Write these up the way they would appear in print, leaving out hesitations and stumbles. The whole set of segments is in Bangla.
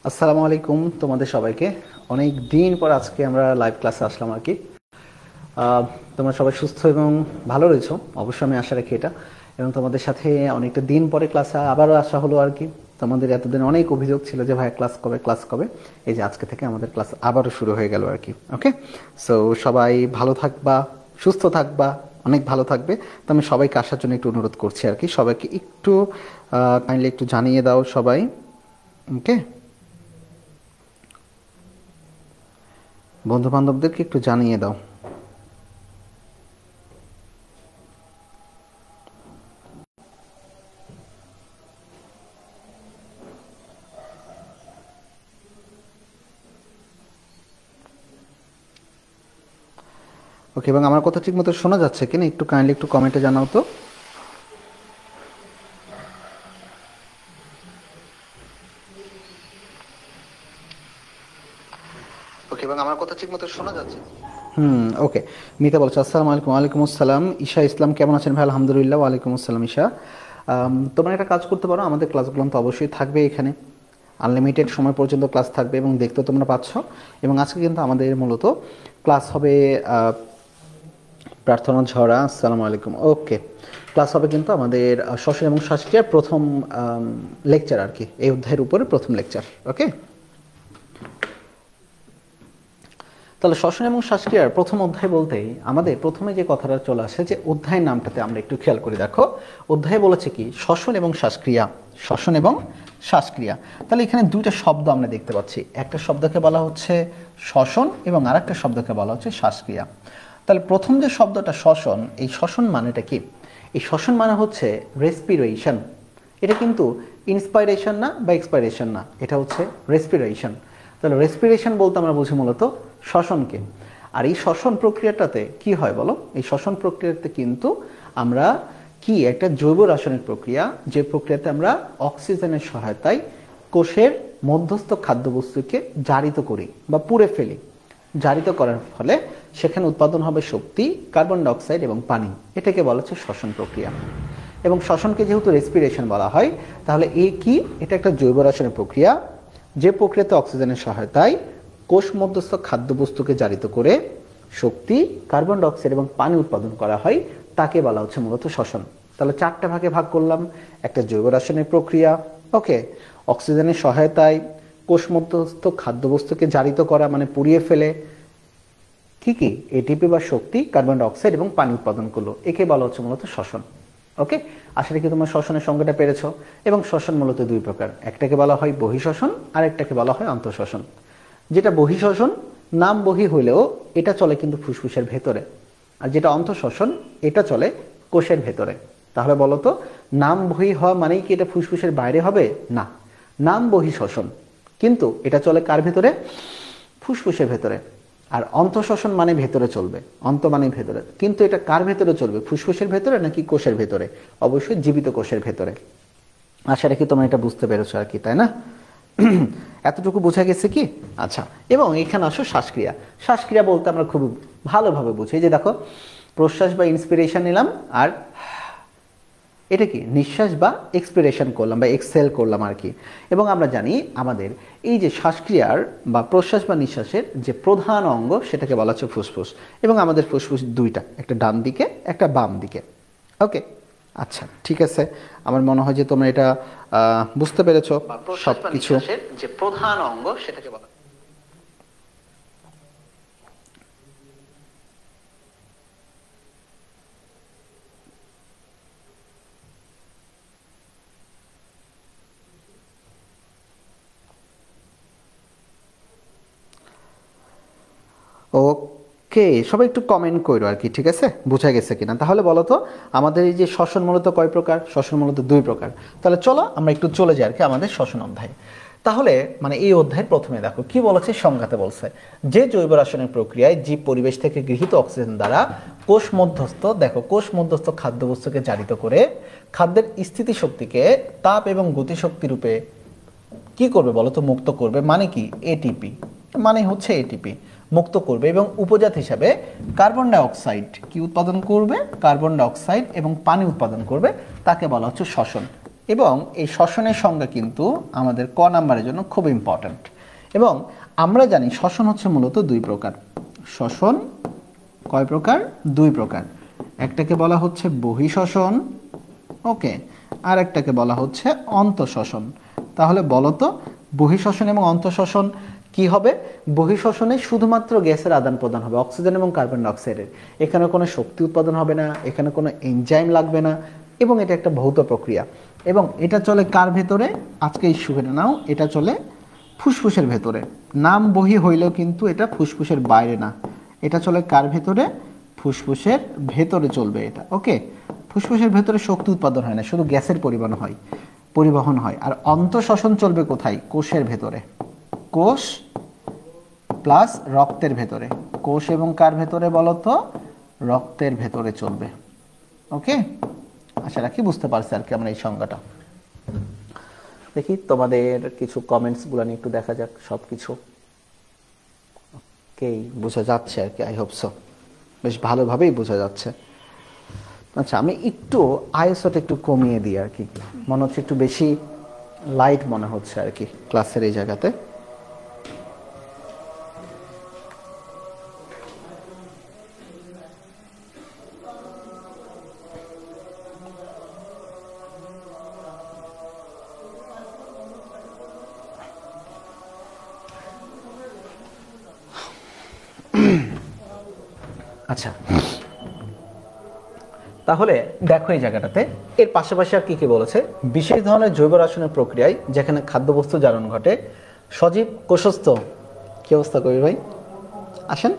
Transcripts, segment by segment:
আসসালামু আলাইকুম তোমাদের সবাইকে। অনেক দিন পর আজকে আমরা লাইভ ক্লাসে আসলাম আর কি। তোমরা সবাই সুস্থ এবং ভালো রয়েছো অবশ্যই, আমি আশা রাখি এটা। এবং তোমাদের সাথে অনেকটা দিন পরে ক্লাসে আবারও আসা হলো আর কি। তোমাদের এতদিন অনেক অভিযোগ ছিল যে ভাই ক্লাস কবে। এই যে আজকে থেকে আমাদের ক্লাস আবারও শুরু হয়ে গেল আর কি। ওকে, সো সবাই ভালো থাকবা, সুস্থ থাকবা, অনেক ভালো থাকবে। তো আমি সবাইকে আসার জন্য একটু অনুরোধ করছি আর কি। সবাইকে একটু কাইন্ডলি একটু জানিয়ে দাও সবাই। ওকে, বন্ধু বান্ধবদেরকে একটু জানিয়ে দাও। ওকে, এবং আমার কথা ঠিক মতো শোনা যাচ্ছে কিনা একটু কাইন্ডলি একটু কমেন্টে জানাও তো। ওকে, এবং আমার কথা ঠিক মতো শোনা যাচ্ছে। ওকে। মিতা বলছো আসসালামু আলাইকুম। ওয়ালাইকুম আসসালাম। ঈশা ইসলাম কেমন আছেন ভাই? আলহামদুলিল্লাহ। ওয়ালাইকুম আসসালাম ঈশা। তোমরা একটা কাজ করতে পারো, আমাদের ক্লাসগুলো তো অবশ্যই থাকবে এখানে, আনলিমিটেড সময় পর্যন্ত ক্লাস থাকবে এবং দেখতেও তোমরা পাচ্ছ। এবং আজকে কিন্তু আমাদের মূলত ক্লাস হবে প্রার্থনা ঝরা। আসসালামু আলাইকুম। ওকে, ক্লাস হবে কিন্তু আমাদের শ্বসন এবং শ্বাসক্রিয়ার প্রথম লেকচার আর কি, এই অধ্যায়ের উপরে প্রথম লেকচার। ওকে, তাহলে শ্বসন এবং শ্বাসক্রিয়ার প্রথম অধ্যায় বলতেই আমাদের প্রথমে যে কথাটা চলে আসে, যে অধ্যায়ের নামটাতে আমরা একটু খেয়াল করে দেখো। অধ্যায়ে বলেছে কি শ্বসন এবং শ্বাসক্রিয়া, শ্বসন এবং শ্বাসক্রিয়া। তাহলে এখানে দুইটা শব্দ আমরা দেখতে পাচ্ছি, একটা শব্দকে বলা হচ্ছে শ্বসন এবং আরেকটা শব্দকে বলা হচ্ছে শ্বাসক্রিয়া। তাহলে প্রথম যে শব্দটা শ্বসন, এই শ্বসন মানেটা কি? এই শ্বসন মানে হচ্ছে রেসপিরেশন। এটা কিন্তু ইন্সপাইরেশন না বা এক্সপাইরেশন না, এটা হচ্ছে রেসপিরেশন। তাহলে রেসপিরেশন বলতে আমরা বুঝি মূলত শ্বসনকে। আর এই শ্বসন প্রক্রিয়াটাতে কি হয় বলো? এই শ্বসন প্রক্রিয়াতে কিন্তু আমরা কি একটা জৈব রাসায়নিক প্রক্রিয়া, যে প্রক্রিয়াতে আমরা অক্সিজেনের সহায়তায় কোষের মধ্যস্থ খাদ্যবস্তুকে জারিত করি বা পুড়ে ফেলি। জারিত করার ফলে সেখানে উৎপাদন হবে শক্তি, কার্বন ডাইঅক্সাইড এবং পানি। এটাকে বলা হচ্ছে শ্বসন প্রক্রিয়া। এবং শ্বসনকে যেহেতু রেসপিরেশন বলা হয়, তাহলে এই কি, এটা একটা জৈব রাসায়নিক প্রক্রিয়া, যে প্রক্রিয়াতে অক্সিজেনের সহায়তায় কোষ মধ্যস্থ খাদ্যবস্তুকে জারিত করে শক্তি, কার্বন ডাইঅক্সাইড এবং পানি উৎপাদন করা হয়, তাকে বলা হচ্ছে মূলত শ্বসন। তাহলে চারটা ভাগে ভাগ করলাম। একটা জৈব রাসায়নিক প্রক্রিয়া, ওকে, অক্সিজেনের সহায়তায় কোষ মধ্যস্থ খাদ্যবস্তুকে জারিত করা মানে পুড়িয়ে ফেলে কি কি এটিপি বা শক্তি, কার্বন ডাইঅক্সাইড এবং পানি উৎপাদন করলো, একে বলা হচ্ছে মূলত শ্বসন। ওকে, আশা রাখি তোমরা শ্বসনের সংজ্ঞাটা পেরেছো। এবং শ্বসন মূলত দুই প্রকার, একটাকে বলা হয় বহিঃশ্বসন আর একটাকে বলা হয় অন্তঃশ্বসন। যেটা বহিঃশ্বসন, নাম বহি হলেও এটা চলে কিন্তু ফুসফুসের ভেতরে, আর যেটা অন্তঃশ্বসন এটা চলে কোষের ভেতরে। তাহলে বলো তো, নাম বহি হওয়া মানেই কি এটা ফুসফুসের বাইরে হবে? না, নাম বহিঃশ্বসন, কিন্তু এটা চলে কার ভেতরে? ফুসফুসের ভেতরে। আর অন্তঃশ্বসন মানে ভেতরে চলবে, অন্ত মানে ভেতরে, কিন্তু এটা কার ভেতরে চলবে? ফুসফুসের ভেতরে নাকি কোষের ভেতরে? অবশ্যই জীবিত কোষের ভেতরে। আশা রাখি তোমরা এটা বুঝতে পেরেছো আর কি, তাই না? এতটুকু বোঝা গেছে কি? আচ্ছা, এবং এখানে আসো শ্বাসক্রিয়া। শ্বাসক্রিয়া বলতে আমরা খুব ভালোভাবে বুঝি, যে দেখো প্রশ্বাস বা ইন্সপিরেশন নিলাম, আর এটা কি নিঃশ্বাস বা এক্সপিরেশন করলাম বা এক্সহেল করলাম আর কি। এবং আমরা জানি আমাদের এই যে শ্বাসক্রিয়ার বা প্রশ্বাস বা নিঃশ্বাসের যে প্রধান অঙ্গ, সেটাকে বলা হচ্ছে ফুসফুস। এবং আমাদের ফুসফুস দুইটা, একটা ডান দিকে একটা বাম দিকে। ওকে, আচ্ছা ঠিক আছে, আমার মনে হয় যে তোমরা এটা বুঝতে পেরেছো সবকিছু। যে প্রধান অঙ্গ সেটাকে বলা। ওকে, সবাই একটু কমেন্ট করো আর কি, ঠিক আছে? বোঝা গেছে কিনা? তাহলে বলো তো, আমাদের এই যে শ্বসন মূলত কয় প্রকার? শ্বসন মূলত দুই প্রকার। তাহলে চলো আমরা একটু চলে যাই আর কি আমাদের শ্বসন অধ্যায়। তাহলে মানে এই অধ্যায়ের প্রথমে দেখো কি বলেছে, সংজ্ঞাতে বলছে যে জৈব রাসায়নিক প্রক্রিয়ায় জীব পরিবেশ থেকে গৃহীত অক্সিজেন দ্বারা কোষ মধ্যস্থ, দেখো কোষ মধ্যস্থ খাদ্যবস্তুকে জারিত করে খাদ্যের স্থিতিশক্তিকে তাপ এবং গতিশক্তি রূপে কি করবে বলো তো? মুক্ত করবে। মানে কি? এটিপি, মানে হচ্ছে এটিপি মুক্ত করবে এবং উপজাত হিসাবে কার্বন ডাইঅক্সাইড কি উৎপাদন করবে? কার্বন ডাইঅক্সাইড এবং পানি উৎপাদন করবে, তাকে বলা হচ্ছে শ্বসন। এবং এই শ্বসনের সংজ্ঞা কিন্তু আমাদের ক নাম্বারের জন্য খুব ইম্পর্ট্যান্ট। এবং আমরা জানি শ্বসন হচ্ছে মূলত দুই প্রকার। শ্বসন কয় প্রকার? দুই প্রকার। একটাকে বলা হচ্ছে বহিঃশ্বসন, ওকে, আর একটাকে বলা হচ্ছে অন্তঃশ্বসন। তাহলে বলো তো বহিঃশ্বসন এবং অন্তঃশ্বসন কি হবে? বহিঃশ্বসনে শুধুমাত্র গ্যাসের আদান প্রদান হবে, অক্সিজেন এবং কার্বন ডাইঅক্সাইডের। এখানে কোনো শক্তি উৎপাদন হবে না, এখানে কোনো এনজাইম লাগবে না, এবং এটা একটা ভৌত প্রক্রিয়া। এবং এটা চলে কার ভেতরে? আজকে এই সুখেটা নাও, এটা চলে ফুসফুসের ভেতরে। নাম বহি হইলেও কিন্তু এটা ফুসফুসের বাইরে না, এটা চলে কার ভেতরে? ফুসফুসের ভেতরে চলবে এটা, ওকে। ফুসফুসের ভেতরে শক্তি উৎপাদন হয় না, শুধু গ্যাসের পরিবহন হয়। আর অন্তঃশ্বসন চলবে কোথায়? কোষের ভেতরে। কোষ প্লাস রক্তের ভেতরে। কোষ এবং কার ভেতরে বলো তো? রক্তের ভেতরে চলবে, ওকে। আশা রাখি বুঝতে পারছি আর কি আমরা এই সংজ্ঞাটা। দেখি তোমাদের কিছু কমেন্টসগুলো নিয়ে একটু দেখা যাক। সব কিছু ওকেই বোঝা যাচ্ছে আর কি, আই হোপ সো। বেশ ভালোভাবেই বোঝা যাচ্ছে। আচ্ছা, আমি একটু আইএসওটা একটু কমিয়ে দিই আর কি, মনে হচ্ছে একটু বেশি লাইট মনে হচ্ছে আর কি ক্লাসের এই জায়গাতে। আচ্ছা, তাহলে দেখো এই জায়গাটাতে এর পাশাপাশি আর কি কি বলেছে? বিশেষ ধরনের জৈব রাসায়নিক প্রক্রিয়ায় যেখানে খাদ্যবস্তু জারণ ঘটে, সজীব কোষস্থ। কি অবস্থা কবি ভাই? আসেন,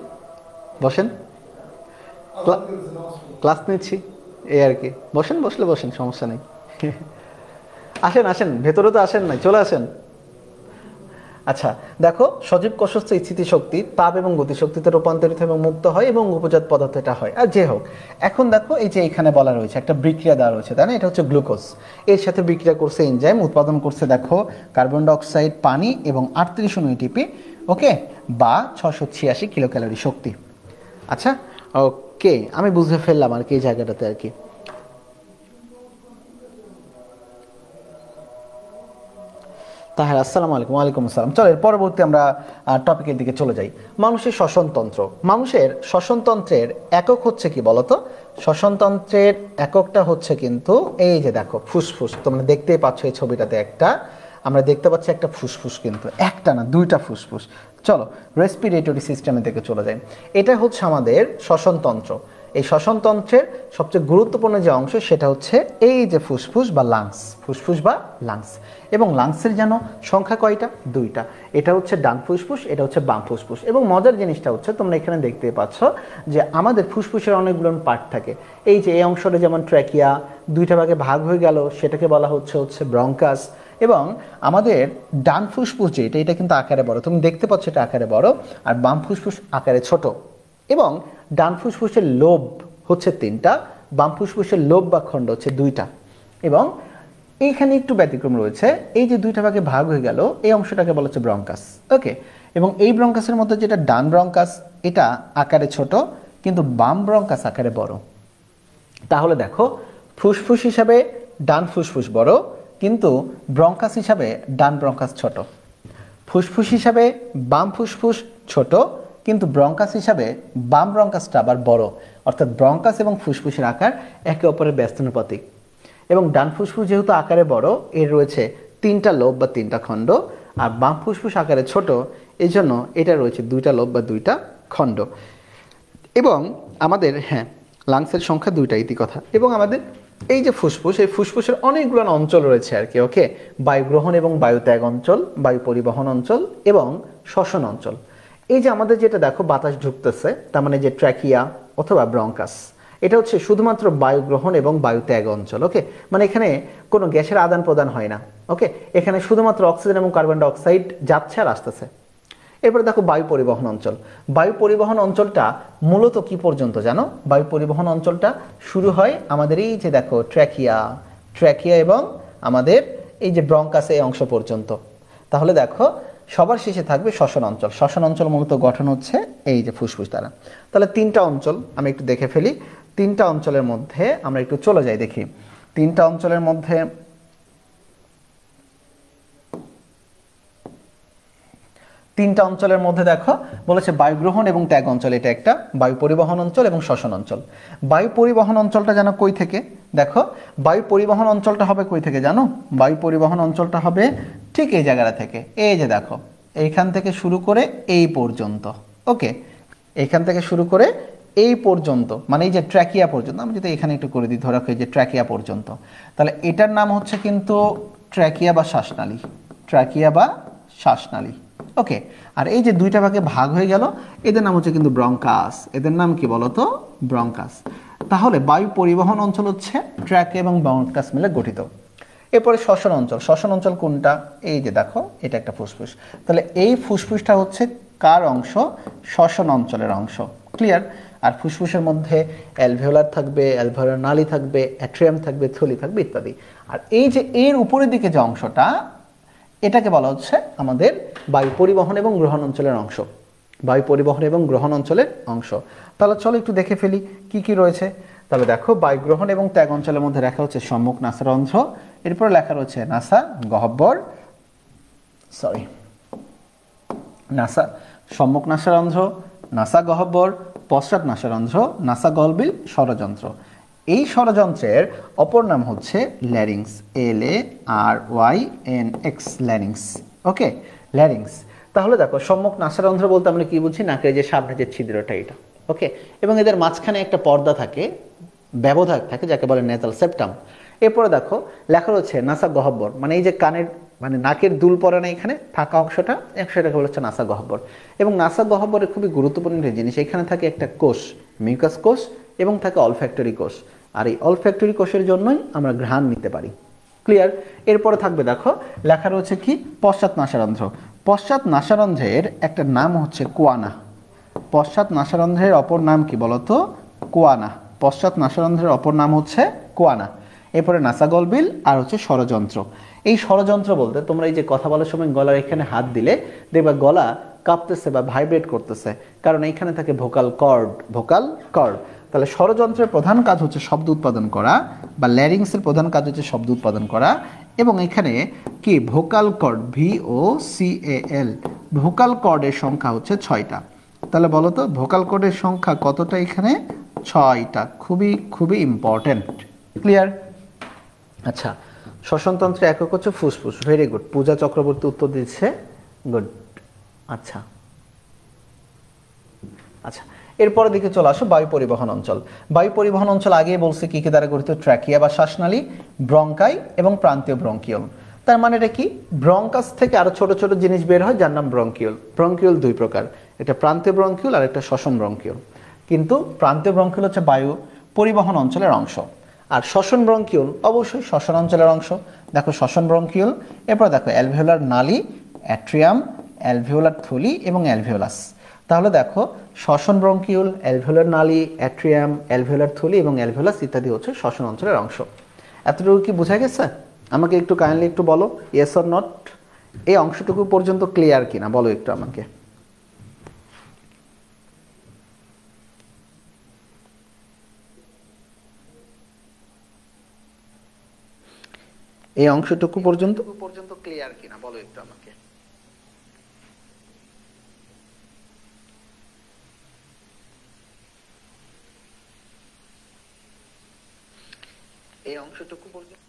বসেন, ক্লাস নিচ্ছি এই আর কি। বসেন, বসলে বসেন, সমস্যা নেই। আসেন আসেন, ভেতরে তো আসেন নাই, চলে আসেন। আচ্ছা দেখো, সজীব কোষস্থ স্থিতিশক্তি তাপ এবং গতিশক্তিতে রূপান্তরিত এবং মুক্ত হয় এবং উপজাত পদার্থ এটা হয়। আর যে হোক, এখন দেখো এই যে এখানে বলা রয়েছে একটা বিক্রিয়া দেওয়া রয়েছে, তাই না? এটা হচ্ছে গ্লুকোজ। এর সাথে বিক্রিয়া করছে এনজাইম, উৎপাদন করছে দেখো কার্বন ডাইঅক্সাইড, পানি এবং 38 অণু এটিপি, ওকে, বা 686 কিলো ক্যালোরি শক্তি। আচ্ছা ওকে, আমি বুঝে ফেললাম আর কি এই জায়গাটাতে আর কি। তাহলে আসসালামু আলাইকুম। ওয়ালাইকুম আসসালাম। চলো এর পরবর্তী আমরা টপিকের দিকে চলে যাই। মানুষের শ্বসনতন্ত্র। মানুষের শ্বসনতন্ত্রের একক হচ্ছে কি বলতো? শ্বসনতন্ত্রের এককটা হচ্ছে কিন্তু এই যে দেখো ফুসফুস, তোমরা দেখতেই পাচ্ছ এই ছবিটাতে একটা, আমরা দেখতে পাচ্ছি একটা ফুসফুস, কিন্তু একটা না দুইটা ফুসফুস। চলো রেসপিরেটরি সিস্টেমের দিকে চলে যাই। এটা হচ্ছে আমাদের শ্বসনতন্ত্র। এই শ্বসনতন্ত্রের সবচেয়ে গুরুত্বপূর্ণ যে অংশ সেটা হচ্ছে এই যে ফুসফুস বা লাংস, ফুসফুস বা লাংস। এবং লাংসের যেন সংখ্যা কয়টা? দুইটা। এটা হচ্ছে ডান ফুসফুস, এটা হচ্ছে বাম ফুসফুস। এবং মজার জিনিসটা হচ্ছে তোমরা এখানে দেখতে পাচ্ছ যে আমাদের ফুসফুসের অনেকগুলো পার্ট থাকে। এই যে এই অংশটা যেমন ট্র্যাকিয়া, দুইটা ভাগে ভাগ হয়ে গেল, সেটাকে বলা হচ্ছে ব্রঙ্কাস। এবং আমাদের ডান ফুসফুস যেটা, এটা কিন্তু আকারে বড়, তুমি দেখতে পাচ্ছ এটা আকারে বড়, আর বাম ফুসফুস আকারে ছোট। এবং ডান ফুসফুসের লোব হচ্ছে 3টা, বাম ফুসফুসের লোব বা খণ্ড হচ্ছে 2টা। এবং এইখানে একটু ব্যতিক্রম রয়েছে, এই যে 2টা ভাগে ভাগ হয়ে গেল এই অংশটাকে বলা হচ্ছে ব্রঙ্কাস, ওকে। এবং এই ব্রঙ্কাসের মধ্যে যেটা ডান ব্রঙ্কাস, এটা আকারে ছোট, কিন্তু বাম ব্রঙ্কাস আকারে বড়। তাহলে দেখো ফুসফুস হিসাবে ডান ফুসফুস বড়, কিন্তু ব্রঙ্কাস হিসাবে ডান ব্রঙ্কাস ছোট। ফুসফুস হিসাবে বাম ফুসফুস ছোট, কিন্তু ব্রঙ্কাস হিসাবে বাম ব্রঙ্কাসটা আবার বড়। অর্থাৎ ব্রঙ্কাস এবং ফুসফুসের আকার একে অপরের ব্যস্তানুপাতিক। এবং ডান ফুসফুস যেহেতু আকারে বড়, এর রয়েছে 3টা লোব বা 3টা খণ্ড, আর বাম ফুসফুস আকারে ছোট, এই জন্য এটা রয়েছে 2টা লোব বা 2টা খণ্ড। এবং আমাদের লাংসের সংখ্যা 2টা, ইতি কথা। এবং আমাদের এই যে ফুসফুস, এই ফুসফুসের অনেকগুলো অঞ্চল রয়েছে আর কি, ওকে। বায়ু গ্রহণ এবং বায়ু ত্যাগ অঞ্চল, বায়ু পরিবহন অঞ্চল এবং শ্বসন অঞ্চল। এই যে আমাদের যেটা দেখো বাতাস ঢুকতেছে, তার মানে যে ট্র্যাকিয়া অথবা ব্রঙ্কাস, এটা হচ্ছে শুধুমাত্র বায়ু গ্রহণ এবং বায়ু ত্যাগ অঞ্চল, ওকে। মানে এখানে কোনো গ্যাসের আদান প্রদান হয় না, ওকে। এখানে শুধুমাত্র অক্সিজেন এবং কার্বন ডাইঅক্সাইড যাচ্ছে আর আসতেছে। এরপরে দেখো বায়ু পরিবহন অঞ্চল। বায়ু পরিবহন অঞ্চলটা মূলত কি পর্যন্ত জানো? বায়ু পরিবহন অঞ্চলটা শুরু হয় আমাদের এই যে দেখো ট্র্যাকিয়া এবং আমাদের এই যে ব্রঙ্কাস, এই অংশ পর্যন্ত। তাহলে দেখো সবার শেষে থাকবে শ্বসন অঞ্চল। শ্বসন অঞ্চল মূলত গঠন হচ্ছে এই যে ফুসফুস দ্বারা। তাহলে 3টা অঞ্চল আমি একটু দেখে ফেলি। 3টা অঞ্চলের মধ্যে আমরা একটু চলে যাই, দেখি 3টা অঞ্চলের মধ্যে তিনটা অঞ্চলের মধ্যে দেখো বলেছে বায়ু গ্রহণ এবং ত্যাগ অঞ্চল, এটা একটা বায়ু পরিবহন অঞ্চল এবং শ্বসন অঞ্চল। বায়ু পরিবহন অঞ্চলটা জানো কই থেকে? দেখো বায়ু পরিবহন অঞ্চলটা হবে কই থেকে জানো? বায়ু পরিবহন অঞ্চলটা হবে ঠিক এই জায়গাটা থেকে, এই যে দেখো এইখান থেকে শুরু করে এই পর্যন্ত। ওকে, এইখান থেকে শুরু করে এই পর্যন্ত, মানে এই যে ট্র্যাকিয়া পর্যন্ত, আমি যদি এখানে একটু করে দিই, ধরে রাখো এই যে ট্র্যাকিয়া পর্যন্ত, তাহলে এটার নাম হচ্ছে কিন্তু ট্র্যাকিয়া বা শ্বাসনালী, ট্র্যাকিয়া বা শ্বাসনালী। ওকে, আর এই যে দুইটা ভাগে ভাগ হয়ে গেল, এদের নাম হচ্ছে কিন্তু ব্রঙ্কাস। এদের নাম কি বলতো? ব্রঙ্কাস। তাহলে বায়ু পরিবহন অঞ্চল হচ্ছে ট্র্যাকিয়া এবং ব্রঙ্কাস মিলে গঠিত। এরপরে শ্বসন অঞ্চল। শ্বসন অঞ্চল কোনটা? এই যে দেখো এটা একটা ফুসফুস, তাহলে এই ফুসফুসটা হচ্ছে কার অংশ? শ্বসন অঞ্চলের অংশ। ক্লিয়ার? আর ফুসফুসের মধ্যে অ্যালভিওলার থাকবে, অ্যালভিওলার নালী থাকবে, অ্যাট্রিয়াম থাকবে, থলি থাকবে ইত্যাদি। আর এই যে এর উপরের দিকে যে অংশটা, এটাকে বলা হচ্ছে আমাদের বায়ু পরিবহন এবং গ্রহণ অঞ্চলের অংশ। বায়ু পরিবহন এবং গ্রহণ অঞ্চলের অংশ। তাহলে চলো একটু দেখে ফেলি কি কি রয়েছে। তাহলে দেখো বায়ু গ্রহণ এবং ত্যাগ অঞ্চলের মধ্যে লেখা হচ্ছে সম্মুখ নাসারন্ধ্র, এরপরে লেখা রয়েছে নাসা গহ্বর, নাসা সম্মুখ নাসারন্ধ্র, নাসা গহ্বর, পশ্চাৎ নাসারন্ধ্র, নাসা গলবিল, ষড়যন্ত্র। এই ষড়যন্ত্রের অপর নাম হচ্ছে ল্যারিংস, LARYNX, ল্যারিংস। ওকে, ল্যারিংস। তাহলে দেখো সম্মুখ নাসারন্ধ্র বলতে আমরা কি বুঝি? নাকের যে সামনে যে ছিদ্রটা, এটা। ওকে, এবং এদের মাঝখানে একটা পর্দা থাকে, ব্যবধাক থাকে, যাকে বলে নেজাল সেপ্টাম। এরপরে দেখো লেখা রয়েছে নাসা গহ্বর, মানে এই যে কানের মানে নাকের দুল পরে না এখানে থাকা অংশটা, সেটাকে বলা হচ্ছে নাসা গহ্বর। এবং নাসা গহ্বরের খুবই গুরুত্বপূর্ণ একটা জিনিস, এখানে থাকে একটা কোষ, মিউকাস কোষ, এবং থাকে অলফ্যাক্টরি কোষ। আর এই অলফ্যাক্টরি কোষের জন্যই আমরা ঘ্রাণ নিতে পারি। ক্লিয়ার? এরপরে থাকবে দেখো লেখা রয়েছে কি? পশ্চাৎ নাসারন্ধ্র। পশ্চাৎ নাসারন্ধ্রের একটা নাম হচ্ছে কোয়ানা। পশ্চাৎ নাসারন্ধ্রের অপর নাম কি বলতো? কোয়ানা। পশ্চাৎ নাসারন্ধ্রের অপর নাম হচ্ছে কোয়ানা। এরপরে নাসা গলবিল আর হচ্ছে ষড়যন্ত্র। এই ষড়যন্ত্র বলতে তোমরা এই যে কথা বলার সময় গলার এখানে হাত দিলে দেখবা গলা কাঁপতেছে বা ভাইব্রেট করতেছে, কারণ এইখানে থাকে ভোকাল কর্ড, ভোকাল কর্ড। তাহলে ষড়যন্ত্রের প্রধান কাজ হচ্ছে শব্দ উৎপাদন করা, বা ল্যারিংসের প্রধান কাজ হচ্ছে শব্দ উৎপাদন করা। এবং এখানে কি ভোকাল কর্ড, VOCAL, ভোকাল কর্ডের সংখ্যা হচ্ছে 6টা। তাহলে বলো তো ভোকাল কর্ডের সংখ্যা কতটা? এখানে 6টা। খুবই খুবই ইম্পর্টেন্ট। ক্লিয়ার? আচ্ছা, শ্বসনতন্ত্রের একক হচ্ছে ফুসফুস। ভেরি গুড, পূজা চক্রবর্তী উত্তর দিচ্ছে, গুড। আচ্ছা আচ্ছা, এরপরের দিকে চলে আসো বায়ু পরিবহন অঞ্চল। বায়ু পরিবহন অঞ্চল আগেই বলছে কি কি দ্বারা গঠিত? ট্র্যাকিয়া বা শ্বাসনালী, ব্রঙ্কাই এবং প্রান্তীয় ব্রঙ্কিউল। তার মানে এটা কি? ব্রঙ্কাস থেকে আরো ছোট ছোট জিনিস বের হয় যার নাম ব্রঙ্কিউল। ব্রঙ্কিউল দুই প্রকার, একটা প্রান্তীয় ব্রঙ্কিউল আর একটা শ্বসন ব্রঙ্কিউল। কিন্তু প্রান্তীয় ব্রঙ্কিউল হচ্ছে বায়ু পরিবহন অঞ্চলের অংশ, আর শ্বসন ব্রঙ্কিউল অবশ্যই শ্বসন অঞ্চলের অংশ। দেখো শ্বসন ব্রঙ্কিউল, এরপর দেখো অ্যালভিওলার নালী, অ্যাট্রিয়াম, অ্যালভিওলার থলি এবং অ্যালভিওলাস। তাহলে দেখো শ্বসন ব্রঙ্কিউল, অ্যালভিওলার নালী, অ্যাট্রিয়াম, অ্যালভিওলার থলি এবং অ্যালভিওলাস ইত্যাদি হচ্ছে শ্বসন অঞ্চলের অংশ। এতটুকু কি বোঝা গেছে? আমাকে একটু কাইন্ডলি একটু বলো ইয়েস অর নট, এই অংশটুকু পর্যন্ত ক্লিয়ার কিনা বলো একটু আমাকে। এই অংশটুকু পর্যন্ত ক্লিয়ার কিনা বলো একটু আমাকে। এই অংশটুকু পর্যন্ত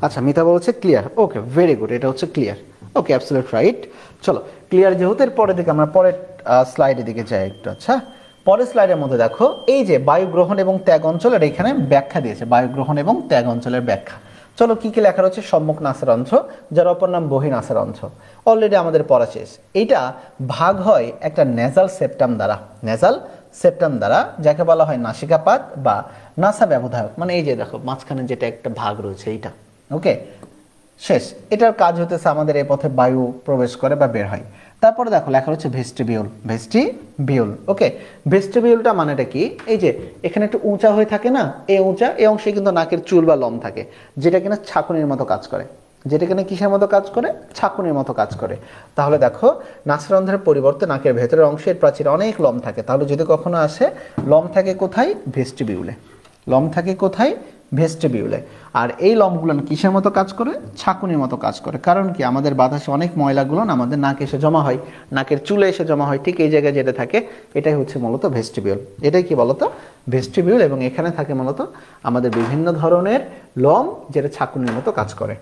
আচ্ছা, মিতা বলছে ক্লিয়ার। ওকে, ভেরি গুড, এটা হচ্ছে ক্লিয়ার। ওকে, অ্যাবসলিউট রাইট। চলো ক্লিয়ার যেহেতু এর পরের দিকে আমরা পরের স্লাইডের দিকে যাই একটু। আচ্ছা, পরের স্লাইডের মধ্যে দেখো এই যে বায়ু গ্রহণ এবং ত্যাগ অঞ্চলের এখানে ব্যাখ্যা দিয়েছে, বায়ু গ্রহণ এবং ত্যাগ অঞ্চলের ব্যাখ্যা। চলো কি কি লেখা রয়েছে? সম্মুখ নাসারন্ধ্র, যার অপর নাম বহি নাসারন্ধ্র, অলরেডি আমাদের পড়া শেষ। এইটা ভাগ হয় একটা নেজাল সেপ্টাম দ্বারা, নেজাল সেপ্টাম দ্বারা, যাকে বলা হয় নাসিকাপাত বা নাসা ব্যবধায়ক। মানে এই যে দেখো মাঝখানে যেটা একটা ভাগ রয়েছে এইটা। ওকে, শেষ। এটার কাজ হতেছে আমাদের এই পথে বায়ু প্রবেশ করে বা বের হয়। তারপরে দেখো লেখা হচ্ছে ভেস্টিবিউল, ভেস্টিবিউল। ওকে, ভেস্টিবিউলটা মানেটা কি? এই যে এখানে একটু উঁচা হয়ে থাকে না, এই উঁচা এই অংশে কিন্তু নাকের চুল বা লোম থাকে, যেটা কিনা ছাঁকুনির মতো কাজ করে। যেটা কিনা কিসের মতো কাজ করে, ছাঁকুনির মতো কাজ করে। তাহলে দেখো নাসারন্ধ্রের পরিবর্তে নাকের ভেতরের অংশের প্রাচীরে অনেক লোম থাকে, তাহলে যদি কখনো আসে লোম থাকে কোথায়, ভেস্টিবিউলে। লোম থাকে কোথায়, ভেস্টিবিউলে। আর এই লোমগুলো কিসের মতো কাজ করে, ছাঁকুনির মতো কাজ করে। কারণ কি, আমাদের বাতাসে অনেক ময়লাগুলো আমাদের নাকে এসে জমা হয়, নাকের চুলে এসে জমা হয়, ঠিক এই জায়গায় যেটা থাকে এটাই হচ্ছে মূলত ভেস্টিবিউল। এটাই কি বলতো, ভেস্টিবিউল। এবং এখানে থাকে মূলত আমাদের বিভিন্ন ধরনের লোম, যেটা ছাঁকুনির মতো কাজ করে।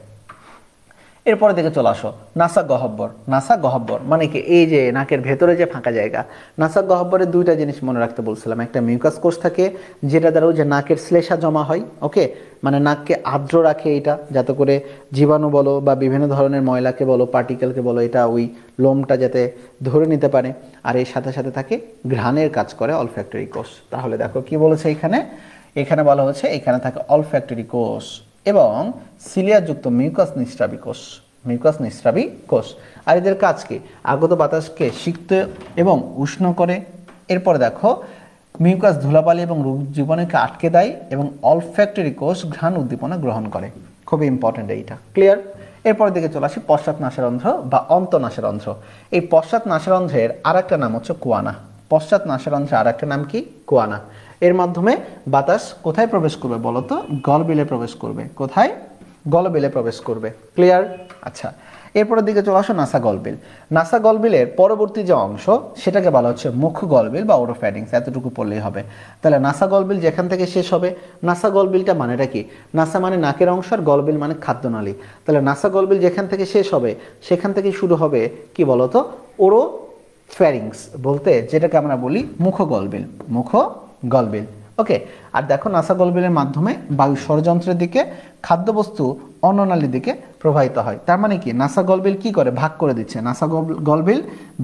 এরপরে দিকে চলে আসো, নাসা গহব্বর। নাসা গহব্বর মানে কি, এই যে নাকের ভেতরে যে ফাঁকা জায়গা। নাসা গহব্বরের দুইটা জিনিস মনে রাখতে বলছিলাম, একটা মিউকাস কোষ থাকে যেটা দ্বারা যে নাকের শ্লেষা জমা হয়, ওকে, মানে নাককে আর্দ্র রাখে এটা, যাতে করে জীবাণু বলো বা বিভিন্ন ধরনের ময়লাকে বলো, পার্টিকেলকে বলো, এটা ওই লোমটা যাতে ধরে নিতে পারে। আর এর সাথে সাথে থাকে ঘ্রাণের কাজ করে অলফ্যাক্টরি কোষ। তাহলে দেখো কি বলেছে এখানে, এখানে বলা হচ্ছে এখানে থাকে অলফ্যাক্টরি কোষ এবং সিলিয়াযুক্ত মিউকাস নিঃস্রাবী কোষ, মিউকাস নিঃস্রাবী কোষ। আর এদের কাজ কি, আগত বাতাসকে সিক্ত এবং উষ্ণ করে। এরপরে দেখো মিউকাস ধুলাবালি এবং রোগ জীবাণুকে আটকে দেয় এবং অলফ্যাক্টরি কোষ ঘ্রাণ উদ্দীপনা গ্রহণ করে। খুবই ইম্পর্টেন্ট এইটা, ক্লিয়ার। এরপর দিকে চলে আসি পশ্চাৎ নাসারন্ধ্র বা অন্তঃনাসারন্ধ্র। এই পশ্চাৎ নাসারন্ধ্রের আর একটা নাম হচ্ছে কোয়ানা। পশ্চাৎ নাসারন্ধ্রের আর একটা নাম কি, কোয়ানা। এর মাধ্যমে বাতাস কোথায় প্রবেশ করবে বলতো, গলবিলে প্রবেশ করবে। কোথায়, গলবিলে প্রবেশ করবে, ক্লিয়ার। আচ্ছা, এরপরের দিকে চলে আসো নাসা গলবিল। নাসা গলবিলের পরবর্তী যে অংশ সেটাকে বলা হচ্ছে মুখ গলবিল বা ওরোফ্যারিংস, এতটুকু পড়লেই হবে। তাহলে নাসা গলবিল যেখান থেকে শেষ হবে, নাসা গলবিলটা মানেটা কি, নাসা মানে নাকের অংশ আর গলবিল মানে খাদ্যনালী। তাহলে নাসা গলবিল যেখান থেকে শেষ হবে সেখান থেকে শুরু হবে কি বলতো, ওরোফ্যারিংস বলতে যেটাকে আমরা বলি মুখ গলবিল, মুখ গলবিল, ওকে। আর দেখো নাসা গলবিলের মাধ্যমে বায়ু ষড়যন্ত্রের দিকে, খাদ্যবস্তু অন্ননালীর দিকে প্রবাহিত হয়। তার মানে কি, নাসা গলবিল কি করে, ভাগ করে দিচ্ছে। নাসা গলবিল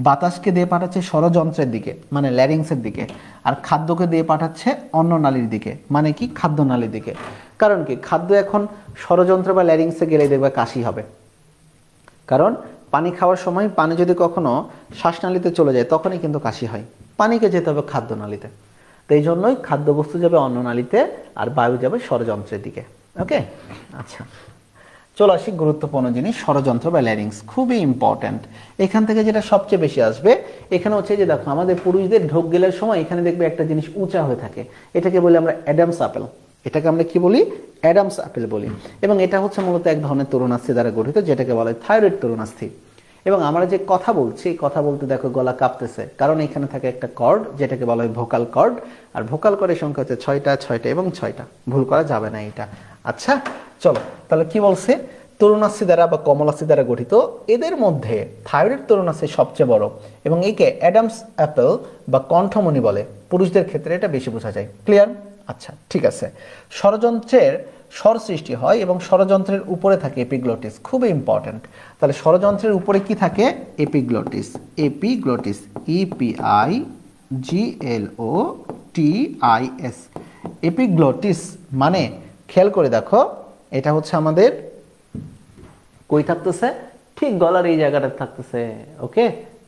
বাতাসকে দিয়ে পাঠাচ্ছে ষড়যন্ত্রের দিকে মানে ল্যারিংসের দিকে, আর খাদ্যকে দিয়ে পাঠাচ্ছে অন্ননালীর দিকে মানে কি, খাদ্যনালীর দিকে। কারণ কি, খাদ্য এখন ষড়যন্ত্র বা ল্যারিংসে গেলে দেখবে কাশি হবে। কারণ পানি খাওয়ার সময় পানি যদি কখনো শ্বাসনালীতে চলে যায় তখনই কিন্তু কাশি হয়, পানিকে যেতে হবে খাদ্যনালীতে। তো এই জন্যই খাদ্যবস্তু যাবে অন্ননালীতে আর বায়ু যাবে ষড়যন্ত্রের দিকে, ওকে। আচ্ছা, চলে আসি গুরুত্বপূর্ণ জিনিস, ষড়যন্ত্র বা ল্যারিংস, খুবই ইম্পর্ট্যান্ট। এখান থেকে যেটা সবচেয়ে বেশি আসবে এখানে হচ্ছে যে দেখো আমাদের পুরুষদের ঢোক গেলার সময় এখানে দেখবে একটা জিনিস উঁচা হয়ে থাকে, এটাকে বলি আমরা অ্যাডামস আপেল। এটাকে আমরা কি বলি, অ্যাডামস আপেল বলি। এবং এটা হচ্ছে মূলত এক ধরনের তরুণাস্থি দ্বারা গঠিত, যেটাকে বলা হয় থাইরয়েড তরুণাস্থি। এবং আমরা যে কথা বলছি, কথা বলতে দেখো গলা কাঁপতেছে, কারণ এখানে থাকে একটা কর্ড যেটাকে বলা হয় ভোকাল কর্ড। আর ভোকাল কর্ডের সংখ্যা হচ্ছে 6টা, 6টা এবং 6টা, ভুল করা যাবে না এটা। আচ্ছা চলো, তাহলে কি বলছে, তরুণাস্থি দ্বারা বা কমলাস্থি দ্বারা গঠিত। এদের মধ্যে থাইরয়েড তরুণাস্থি সবচেয়ে বড় এবং একে অ্যাডামস অ্যাপেল বা কণ্ঠমণি বলে। পুরুষদের ক্ষেত্রে এটা বেশি বোঝা যায়, ক্লিয়ার। আচ্ছা ঠিক আছে, ষড়যন্ত্রের স্বর সৃষ্টি হয় এবং ষড়যন্ত্রের উপরে থাকে এপিগ্লোটিস, খুবই ইম্পর্টেন্ট। তাহলে ষড়যন্ত্রের উপরে কি থাকে, epiglottis, epiglottis, EPI জিএলও TIS, epiglottis মানে খেয়াল করে দেখো এটা হচ্ছে আমাদের কই থাকতেছে, ঠিক গলার এই জায়গাটা থাকতেছে, ওকে।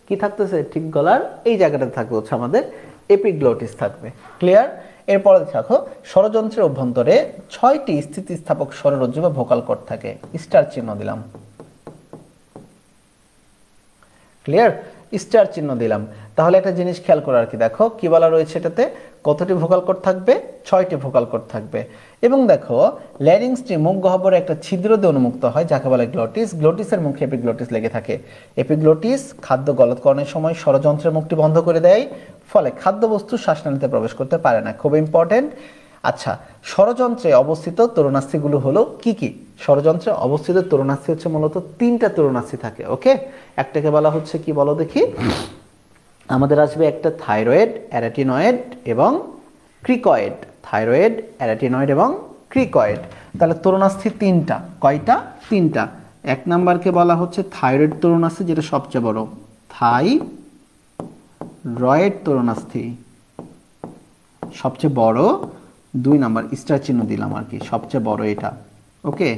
কি থাকতেছে, ঠিক গলার এই জায়গাটা থাকবে হচ্ছে আমাদের এপিগ্লোটিস থাকবে, ক্লিয়ার। এরপরে দেখো ষড়যন্ত্রের অভ্যন্তরে 6টি স্থিতিস্থাপক স্বররজ্জু বা ভোকাল কর্ড থাকে, স্টার চিহ্ন দিলাম, ক্লিয়ার, স্টার চিহ্ন দিলাম। তাহলে একটা জিনিস খেয়াল করে আর কি, দেখো কি বলা রয়েছে এটাতে, কতটি ভোকাল কর্ড থাকবে, 6টি ভোকাল কর্ড থাকবে। এবং দেখো ল্যারিংসটি মুখ গহ্বরে একটা ছিদ্র দিয়ে উন্মুক্ত হয় যাকে বলে গ্লোটিস, গ্লোটিসের মুখে এপিগ্লোটিস লেগে থাকে। এপিগ্লোটিস খাদ্য গলৎকরণের সময় ষড়যন্ত্রের মুখটি বন্ধ করে দেয়, ফলে খাদ্যবস্তু শ্বাসনালীতে প্রবেশ করতে পারে না, খুব ইম্পর্টেন্ট। আচ্ছা, ষড়যন্ত্রে অবস্থিত তরুণাস্থিগুলো হলো কি কি, ষড়যন্ত্রে অবস্থিত তরুণাস্থি হচ্ছে মূলত 3টা তরুণাস্থি থাকে, ওকে। একটাকে বলা হচ্ছে কি বলো দেখি, আমাদের আসবে একটা থাইরয়েড, অ্যারাটিনয়েড এবং ক্রিকয়েড, থাইরয়েড, অ্যারাটিনয়েড এবং ক্রিকয়েড। তাহলে তরুণাস্থি 3টা, কয়টা, 3টা। এক নাম্বারকে বলা হচ্ছে থাইরয়েড তরুণাস্থি, যেটা সবচেয়ে বড়, থাইরয়েড তরুণাস্থি সবচেয়ে বড়। 2 নাম্বার স্টার চিহ্ন দিলাম আর কি, সবচেয়ে বড় এটা, ওকে।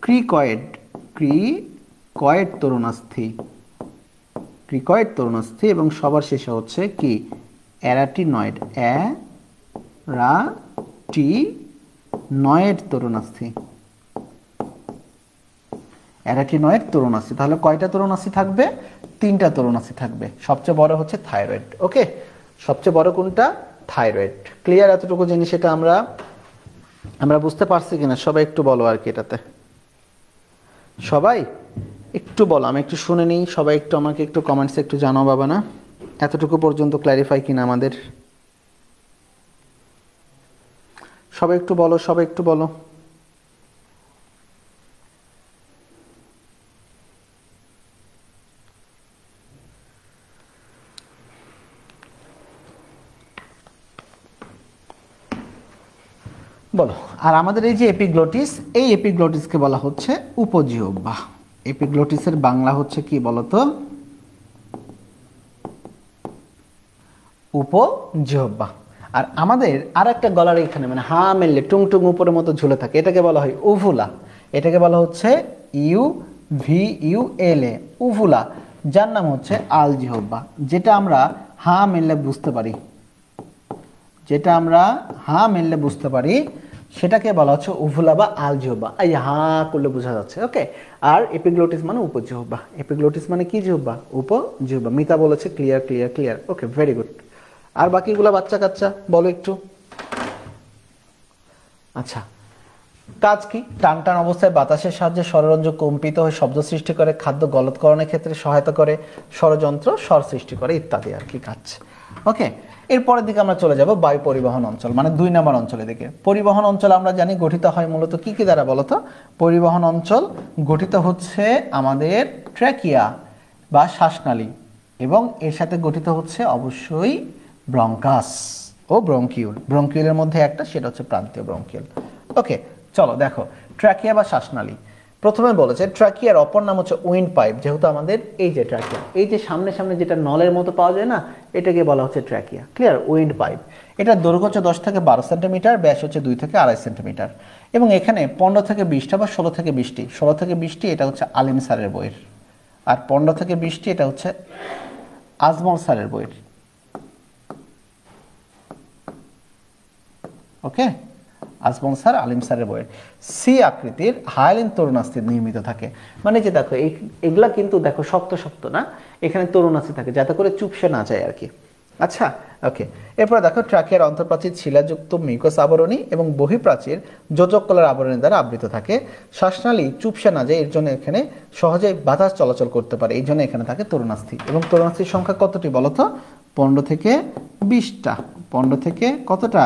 ক্রিকয়েড, ক্রিকয়েড তরুণাস্থি, ক্রিকয়েড তরুণাস্থি এবং সবার শেষে হচ্ছে কি, অ্যারাটিনয়েড, অ্যারাটিনয়েড তরুণাস্থি। অ্যারাকিনয়েড তরুণাস্থি। তাহলে কয়টা তরুণাস্থি থাকবে? 3টা তরুণাস্থি থাকবে। সবচেয়ে বড় হচ্ছে থাইরয়েড। ওকে, সবচেয়ে বড় কোনটা? থাইরয়েড। ক্লিয়ার? এতটুকু জিনিস এটা আমরা বুঝতে পারছি কিনা সবাই একটু বলো আর কি। এটাতে সবাই একটু বলো, আমি একটু শুনে নিই। সবাই একটু আমাকে একটু কমেন্টসে একটু জানাও বাবা না, এতটুকু পর্যন্ত ক্ল্যারিফাই কিনা আমাদের। সবাই একটু বলো, সবাই একটু বলো। বলো। আর আমাদের এই যে এপিগ্লোটিস, এই এপিগ্লোটিসকে বলা হচ্ছে উপজিহ্বা। এপিগ্লোটিসের বাংলা হচ্ছে কি বলতো? উপজিহ্বা। আর আমাদের আর একটা গলার এখানে মানে হা মেললে টুংটুং উপরের মতো ঝুলে থাকে, এটাকে বলা হয় উভুলা। এটাকে বলা হচ্ছে UVULA, উভুলা, যার নাম হচ্ছে আলজিহ্বা। যেটা আমরা হা মেললে বুঝতে পারি, যেটা আমরা হা মেললে বুঝতে পারি সেটাকে বলা হচ্ছে উভুলা বা আলজিহ্বা। এই হা করলে বোঝা যাচ্ছে। ওকে। আর এপিগ্লোটিস মানে উপজিহ্বা। এপিগ্লোটিস মানে কি জিহ্বা? উপজিহ্বা। মিতা বলেছে ক্লিয়ার ক্লিয়ার ক্লিয়ার। ওকে, ভেরি গুড। আর বাকিগুলা বাচ্চা কাচ্চা বলো একটু। আচ্ছা, কাজ কি? টান টান অবস্থায় বাতাসের সাহায্যে স্বররঞ্জক কম্পিত হয়ে শব্দ সৃষ্টি করে, খাদ্য গলৎকরণের ক্ষেত্রে সহায়তা করে, স্বরযন্ত্র স্বর সৃষ্টি করে ইত্যাদি আর কি কাজ। ওকে, এরপরের দিকে আমরা চলে যাব বায়ু পরিবহন অঞ্চল, মানে 2 নম্বর অঞ্চলের দিকে। পরিবহন অঞ্চল আমরা জানি গঠিত হয় মূলত কি কি দ্বারা বলতো? পরিবহন অঞ্চল গঠিত হচ্ছে আমাদের ট্র্যাকিয়া বা শ্বাসনালী, এবং এর সাথে গঠিত হচ্ছে অবশ্যই ব্রঙ্কাস ও ব্রঙ্কিউল। ব্রঙ্কিউলের মধ্যে একটা, সেটা হচ্ছে প্রান্তীয় ব্রঙ্কিউল। ওকে, চলো দেখো ট্র্যাকিয়া বা শ্বাসনালী। প্রথমে বলেছে ট্র্যাকিয়ার অপর নাম হচ্ছে উইন্ড পাইপ। যেহেতু আমাদের এই যে ট্র্যাকিয়া, এই যে সামনে সামনে যেটা নলের মতো পাওয়া যায় না, এটাকে বলা হচ্ছে ট্র্যাকিয়া। ক্লিয়ার? Wind pipe. এটার দৈর্ঘ্য হচ্ছে 10 থেকে 12 সেন্টিমিটার, ব্যাস হচ্ছে 2 থেকে 2.5 সেন্টিমিটার, এবং এখানে 15 থেকে 20টা বা 16 থেকে 20টি, 16 থেকে 20টি এটা হচ্ছে আলিম স্যারের বইয়ের, আর 15 থেকে 20টি এটা হচ্ছে আজমল স্যারের বইয়ের। ওকে, আজমল স্যার, আলিম স্যারের বইয়ের। সি আকৃতির হায়ালিন তরুণাস্থি নির্মিত থাকে। মানে যে দেখো এগুলা কিন্তু দেখো শক্ত শক্ত না, এখানে তরুণাস্থি থাকে যাতে করে চুপসে না যায় আর কি। আচ্ছা, ওকে। এরপরে দেখো ট্র্যাকিয়ার অন্তঃপ্রাচীর শিলাযুক্ত মিউকাস আবরণী এবং বহিঃপ্রাচীর যোজক কলার আবরণী দ্বারা আবৃত থাকে। শ্বাসনালী চুপসে না যায় এর জন্য এখানে সহজেই বাতাস চলাচল করতে পারে, এই জন্য এখানে থাকে তরুণাস্থি। এবং তরুণাস্থির সংখ্যা কতটি বলতো? 15 থেকে 20টা। 15 থেকে কতটা?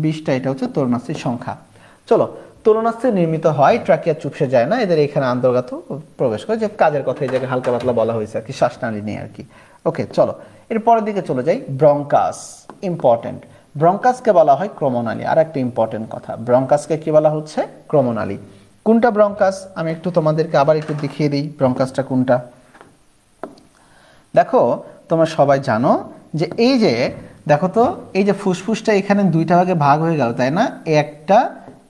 20টা। এটা হচ্ছে তরুণাস্থির সংখ্যা। চলো, তরুণাস্থি নির্মিত হয়, ট্র্যাকিয়া চুপসে যায় না, এদের এখানে অন্তর্গত প্রবেশ করে, যে কাজের কথা এই জায়গায় হালকা পাতলা বলা হয়েছে আর কি, শ্বাসনালী নিয়ে আর কি। ওকে, চলো এর পরের দিকে চলে যাই। Bronchus, important. ব্রঙ্কাসকে বলা হয় ক্রমনালী। আর একটা ইম্পর্টেন্ট কথা, ব্রঙ্কাসকে কি বলা হচ্ছে? ক্রমনালী। কোনটা ব্রঙ্কাস? আমি একটু তোমাদেরকে আবার একটু দেখিয়ে দিই ব্রঙ্কাসটা কোনটা। দেখো তোমরা সবাই জানো যে এই যে দেখো তো, এই যে ফুসফুসটা এখানে 2টা ভাগে ভাগ হয়ে গেল, তাই না? একটা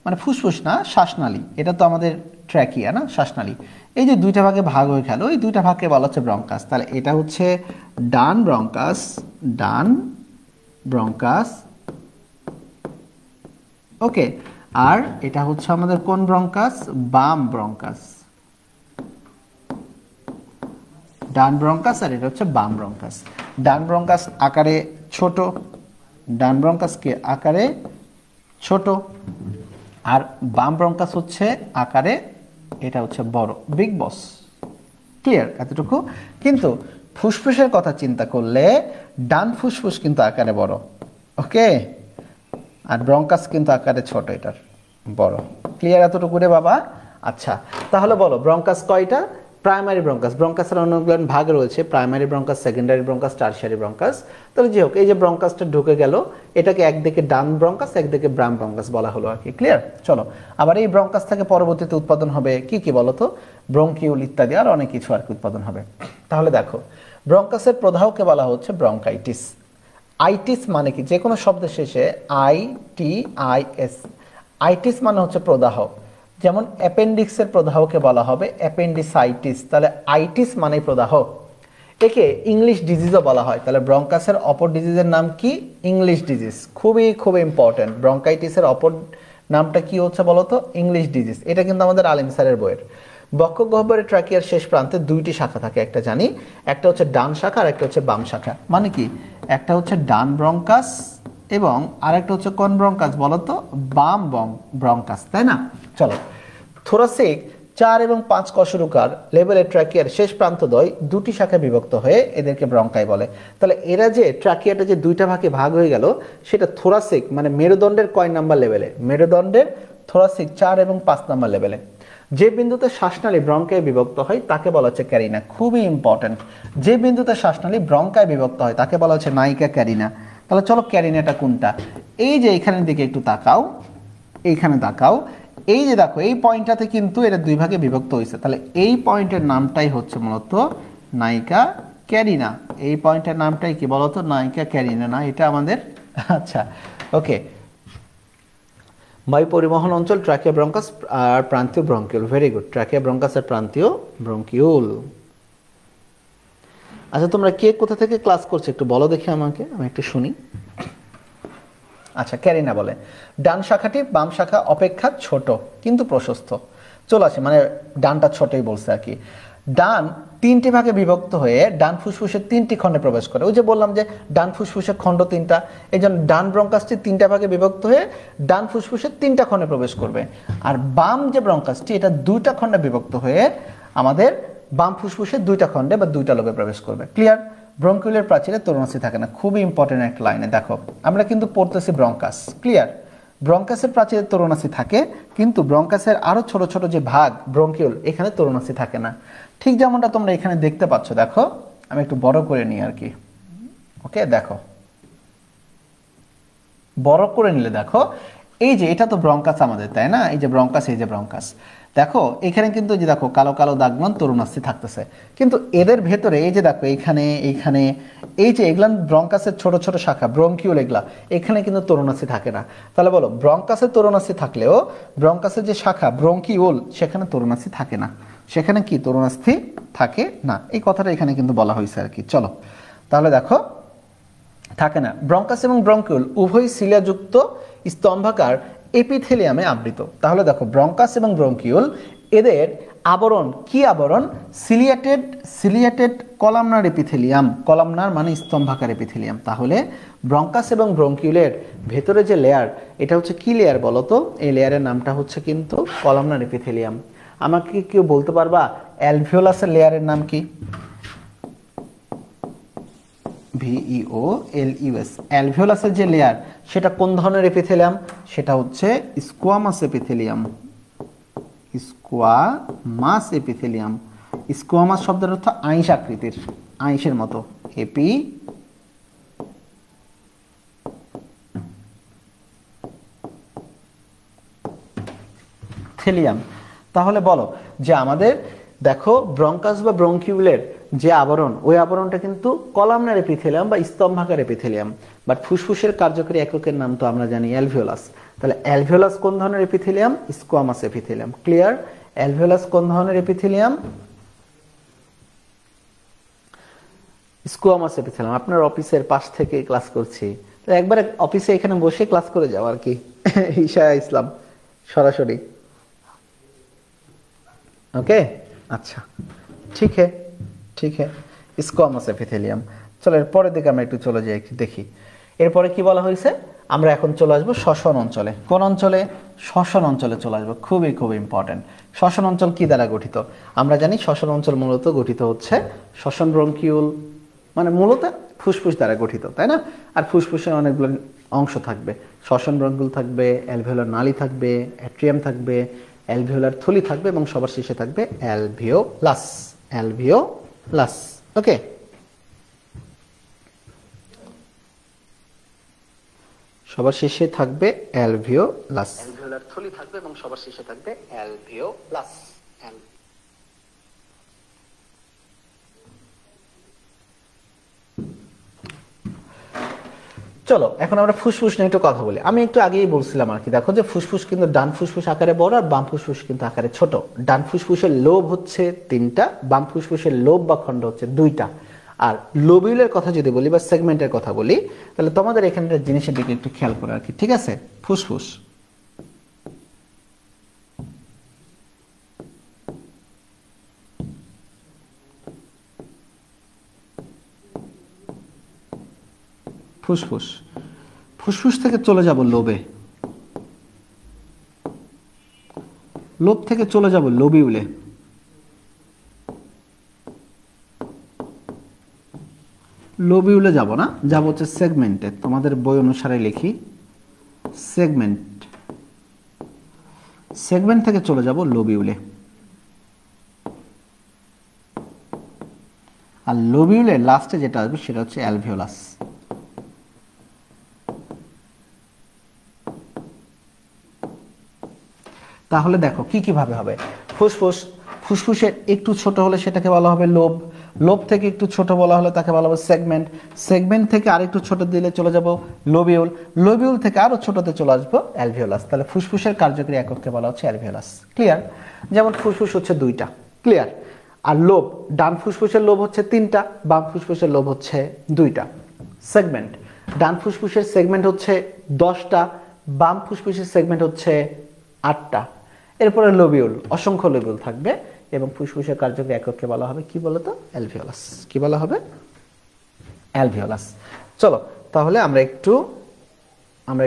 মানে ফুসফুস না, শ্বাসনালী। এটা তো আমাদের ট্র্যাকিয়া না, শ্বাসনালী। এই যে 2টা ভাগে ভাগ হয়ে গেল, এই 2টা ভাগকে বলা হচ্ছে ব্রঙ্কাস। তাহলে এটা হচ্ছে ডান ব্রঙ্কাস, ডান ব্রঙ্কাস। ওকে, আর এটা হচ্ছে আমাদের কোন ব্রঙ্কাস? বাম ব্রঙ্কাস। ডান ব্রঙ্কাস আর এটা হচ্ছে বাম ব্রঙ্কাস। ডান ব্রঙ্কাস আকারে ছোট, ডান ব্রঙ্কাস কি আকারে ছোট, আর বাম ব্রঙ্কাস হচ্ছে আকারে এটা হচ্ছে বড়, বিগ বস। ক্লিয়ার এতটুকু? কিন্তু ফুসফুসের কথা চিন্তা করলে ডান ফুসফুস কিন্তু আকারে বড়। ওকে, আর ব্রঙ্কাস কিন্তু আকারে ছোট, এটার বড়। ক্লিয়ার এতটুকু রে বাবা? আচ্ছা, তাহলে বলো ব্রঙ্কাস কয়টা? Primary bronchus. ব্রঙ্কাসের অনেকগুলো ভাগ রয়েছে, primary bronchus, secondary bronchus, tertiary bronchus. তাহলে যে হোক, এই যে ব্রঙ্কাসটা ঢুকে গেল, এটাকে একদিকে ডান ব্রঙ্কাস, একদিকে বাম ব্রঙ্কাস বলা হলো আর কি। ক্লিয়ার? চলো, আবার এই ব্রঙ্কাস থেকে পরবর্তীতে উৎপাদন হবে কি কি বলতো? ব্রঙ্কিউল ইত্যাদি আর অনেক কিছু আর কি উৎপাদন হবে। তাহলে দেখো, ব্রঙ্কাসের প্রদাহকে বলা হচ্ছে ব্রঙ্কাইটিস। আইটিস মানে কি? যে কোনো শব্দের শেষে ITIS, আইটিস মানে হচ্ছে প্রদাহ। যেমন অ্যাপেন্ডিক্সের প্রদাহকে বলা হবে অ্যাপেন্ডিসাইটিস, তাহলে আইটিস মানে প্রদাহ। একে ইংলিশ ডিজিজও বলা হয়। তাহলে ব্রঙ্কাসের অপর ডিজিজের নাম কি? English disease. খুবই খুবই ইম্পর্টেন্ট। ব্রঙ্কাইটিসের অপর নামটা কি হচ্ছে বলতো? English disease. এটা কিন্তু আমাদের আলিম স্যারের বইয়ের। বক্ষ গহ্বরের ট্রাকিয়ার শেষ প্রান্তে দুইটি শাখা থাকে, একটা জানি, একটা হচ্ছে ডান শাখা আর একটা হচ্ছে বাম শাখা। মানে কি, একটা হচ্ছে ডান ব্রঙ্কাস এবং আরেকটা হচ্ছে কোন ব্রঙ্কাস বলতো, বাম ব্রঙ্কাস, তাই না? চলো, থোরাসিক 4 এবং 5 কশরুকার লেভেলের ট্রাকিয়ার শেষ প্রান্তদ্বয় দুটি শাখায় বিভক্ত হয়ে এদেরকে ব্রঙ্কাই বলে। তাহলে এরা যে ট্রাকিয়াটা যে দুইটা ভাগে ভাগ হয়ে গেল, সেটা থোরাসিক মানে মেরুদণ্ডের কয় নাম্বার লেভেলে, মেরুদণ্ডের থোরাসিক 4 এবং 5 নাম্বার লেভেলে। যে বিন্দুতে শ্বাসনালী ব্রঙ্কায় বিভক্ত হয় তাকে বলা হচ্ছে ক্যারিনা। খুবই ইম্পর্টেন্ট, যে বিন্দুতে শ্বাসনালী ব্রঙ্কায় বিভক্ত হয় তাকে বলা হচ্ছে নায়িকা ক্যারিনা। তাহলে চলো, ক্যারিনাটা কোনটা? এই যে এখানের দিকে একটু তাকাও, এইখানে তাকাও, এই যে দেখো এই পয়েন্টটাতে কিন্তু এটা দুই ভাগে বিভক্ত হয়েছে। তাহলে এই পয়েন্টের নামটাই হচ্ছে মূলত নায়িকা ক্যারিনা। এই পয়েন্টের নামটাই কি বলতো, নায়িকা ক্যারিনা, না এটা আমাদের। আচ্ছা, ওকে। বায়ু পরিবহন অঞ্চল ট্রাকিয়া ব্রঙ্কাস আর প্রান্তীয় bronchiole. Very good, trachea bronchus আর প্রান্তীয় ব্রঙ্কিউল। আচ্ছা, তোমরা কে কোথা থেকে ক্লাস করছো একটু বলো দেখি আমাকে, আমি একটু শুনি। আচ্ছা, ক্যারিনা বলে ডান শাখাটি বাম শাখা অপেক্ষা ছোট কিন্তু প্রশস্ত। চলে আসে, মানে ডানটা ছোটই বলছে আর কি। ডান 3টি ভাগে বিভক্ত হয়ে ডান ফুসফুসের 3টি খণ্ডে প্রবেশ করে। ওই যে বললাম যে ডান ফুসফুসের খণ্ড 3টা, এই জন্য ডান ব্রঙ্কাসটি 3টা ভাগে বিভক্ত হয়ে ডান ফুসফুসের 3টা খণ্ডে প্রবেশ করবে। আর বাম যে ব্রঙ্কাসটি, এটা 2টা খণ্ডে বিভক্ত হয়ে আমাদের বাম ফুসফুসের 2টা খণ্ডে বা 2টা লোবে প্রবেশ করবে। ক্লিয়ার? ব্রঙ্কিউলের প্রাচীরে তরুণাস্থি থাকে না। খুবই ইম্পর্টেন্ট একটা লাইনে দেখো, আমরা কিন্তু পড়তেছি ব্রঙ্কাস। ক্লিয়ার? ব্রঙ্কাসের প্রাচীরে তরুণাস্থি থাকে, কিন্তু ব্রঙ্কাসের আরো ছোট ছোট যে ভাগ ব্রঙ্কিউল, এখানে তরুণাস্থি থাকে না। ঠিক যেমনটা তোমরা এখানে দেখতে পাচ্ছ, দেখো আমি একটু বড় করে নিই আর কি। ওকে, দেখো বড় করে নিলে দেখো, এই যে এটা তো ব্রঙ্কাস আমাদের, তাই না? এই যে ব্রঙ্কাস, এই যে ব্রঙ্কাস, দেখো এখানে কিন্তু যে দেখো কালো কালো দাগমান তরুণাস্থি থাকতেছে, কিন্তু এদের ভেতরে এই যে দেখো এইখানে এইখানে এই যে এগুলা ব্রঙ্কাসের ছোট ছোট শাখা ব্রঙ্কিউল, এগুলা এখানে কিন্তু তরুণাস্থি থাকে না। তাহলে বলো, ব্রঙ্কাসের তরুণাস্থি থাকলেও ব্রঙ্কাসের যে শাখা ব্রঙ্কিউল, সেখানে তরুণাস্থি থাকে না। সেখানে কি তরুণাস্থি থাকে না, এই কথাটা এখানে কিন্তু বলা হয়েছে আর কি। চলো তাহলে দেখো, থাকে না। ব্রঙ্কাস এবং ব্রঙ্কিউল উভয় সিলিয়াযুক্ত স্তম্ভাকার এপিথেলিয়ামে আবৃত। তাহলে দেখো, ব্রঙ্কাস এবং ব্রঙ্কিউল এদের আবরণ কি আবরণ? Ciliated columnar epithelium. কলামনার মানে স্তম্ভাকার এপিথেলিয়াম। তাহলে ব্রঙ্কাস এবং ব্রঙ্কিউলের ভেতরে যে লেয়ার, এটা হচ্ছে কি লেয়ার বলো তো? এই লেয়ারের নামটা হচ্ছে কিন্তু কলামনার এপিথেলিয়াম। আমাকে কেউ বলতে পারবা অ্যালভিওলাসের লেয়ারের নাম কি? VEOLUS। অ্যালভিওলাসের যে লেয়ার, সেটা কোন ধরনের এপিথেলিয়াম? সেটা হচ্ছে squamous epithelium. Squamous epithelium. Squamous শব্দের অর্থ আঁইশ আকৃতির, আঁইশের মতো। এপিথেলিয়াম। তাহলে বলো যে আমাদের দেখো ব্রঙ্কাস বা ব্রঙ্কিউলের যে আবরণ, ওই আবরণটা কিন্তু কলামনার এপিথেলিয়াম বা স্তম্ভাকার এপিথেলিয়াম। বাট ফুসফুসের কার্যকরী এককের নাম তো আমরা জানি অ্যালভিওলাস। তাহলে অ্যালভিওলাস কোন ধরনের epithelium? Squamous epithelium. Clear? Alveolus কোন ধরনের এপিথেলিয়াম? Squamous epithelium. আপনার অফিসের পাশ থেকে ক্লাস করছি, তো একবার অফিসে এখানে বসে ক্লাস করে যাও আর কি। ঈশা ইসলাম সরাসরি। ওকে, আচ্ছা, ঠিক है ঠিক है। Squamous epithelium. চলো এর পরের দিকে আমরা একটু চলে যাই, একটু দেখি এরপরে কি বলা হয়েছে। আমরা এখন চলে আসবো শ্বসন অঞ্চলে। কোন অঞ্চলে? শ্বসন অঞ্চলে চলে আসবো। খুবই খুব ইম্পর্টেন্ট। শ্বসন অঞ্চল কি দ্বারা গঠিত? আমরা জানি শ্বসন অঞ্চল মূলত গঠিত হচ্ছে শ্বসন ব্রঙ্কিউল, মানে মূলত ফুসফুস দ্বারা গঠিত, তাই না? আর ফুসফুসের অনেকগুলো অংশ থাকবে। শ্বসন ব্রঙ্কিউল থাকবে, অ্যালভিওলার নালী থাকবে, অ্যাট্রিয়াম থাকবে, অ্যালভিওলার থলি থাকবে এবং সবার শেষে থাকবে অ্যালভিওলাস। অ্যালভিওলাস। ওকে, সবার শেষে থাকবে অ্যালভিওলাস। অ্যালভিওলার থলি থাকবে এবং সবার শেষে থাকবে অ্যালভিওলাস। চলো এখন আমরা ফুসফুস নিয়ে একটু কথা বলি। আমি একটু আগেই বলছিলাম আর কি, দেখো যে ফুসফুস কিন্তু ডান ফুসফুস আকারে বড় আর বাম ফুসফুস কিন্তু আকারে ছোট। ডান ফুসফুসের লোব হচ্ছে 3টা, বাম ফুসফুসের লোব বা খণ্ড হচ্ছে 2টা। আর লোবিউলের কথা যদি বলি বা সেগমেন্টের কথা বলি, তাহলে তোমাদের এখানকার জিনিসের দিকে একটু খেয়াল করে আর কি, ঠিক আছে? ফুসফুস ফুসফুস, ফুসফুস থেকে চলে যাব লোবে, লোব থেকে চলে যাব লোবিউলে, লোবিউলে যাব না, যাব হচ্ছে সেগমেন্টে। তোমাদের বই অনুসারে লিখি সেগমেন্ট, সেগমেন্ট থেকে চলে যাব লোবিউলে, আর লোবিউলে লাস্টে যেটা আসবে সেটা হচ্ছে অ্যালভিওলাস। তাহলে দেখো কি কিভাবে হবে। ফুসফুস, ফুসফুসের একটু ছোট হলে সেটাকে বলা হবে লোব, লোব থেকে একটু ছোট বলা হলে তাকে বলা হবে সেগমেন্ট, সেগমেন্ট থেকে আরেকটু ছোট দিলে চলে যাব লোবিউল, লোবিউল থেকে আরো ছোটতে চলে আসবো অ্যালভিওলাস। তাহলে ফুসফুসের কার্যকরী একককে বলা হচ্ছে অ্যালভিওলাস। ক্লিয়ার? যেমন ফুসফুস হচ্ছে দুইটা, ক্লিয়ার? আর লোব, ডান ফুসফুসের লোব হচ্ছে তিনটা, বাম ফুসফুসের লোব হচ্ছে দুইটা। সেগমেন্ট, ডান ফুসফুসের সেগমেন্ট হচ্ছে 10টা, বাম ফুসফুসের সেগমেন্ট হচ্ছে 8টা। এরপরে লোবিউল, অসংখ্য লোবিউল থাকবে এবং ফুসফুসের কার্যকরী একককে বলা হবে কি বলতো? অ্যালভিওলাস। কি বলা হবে? অ্যালভিওলাস। চলো তাহলে আমরা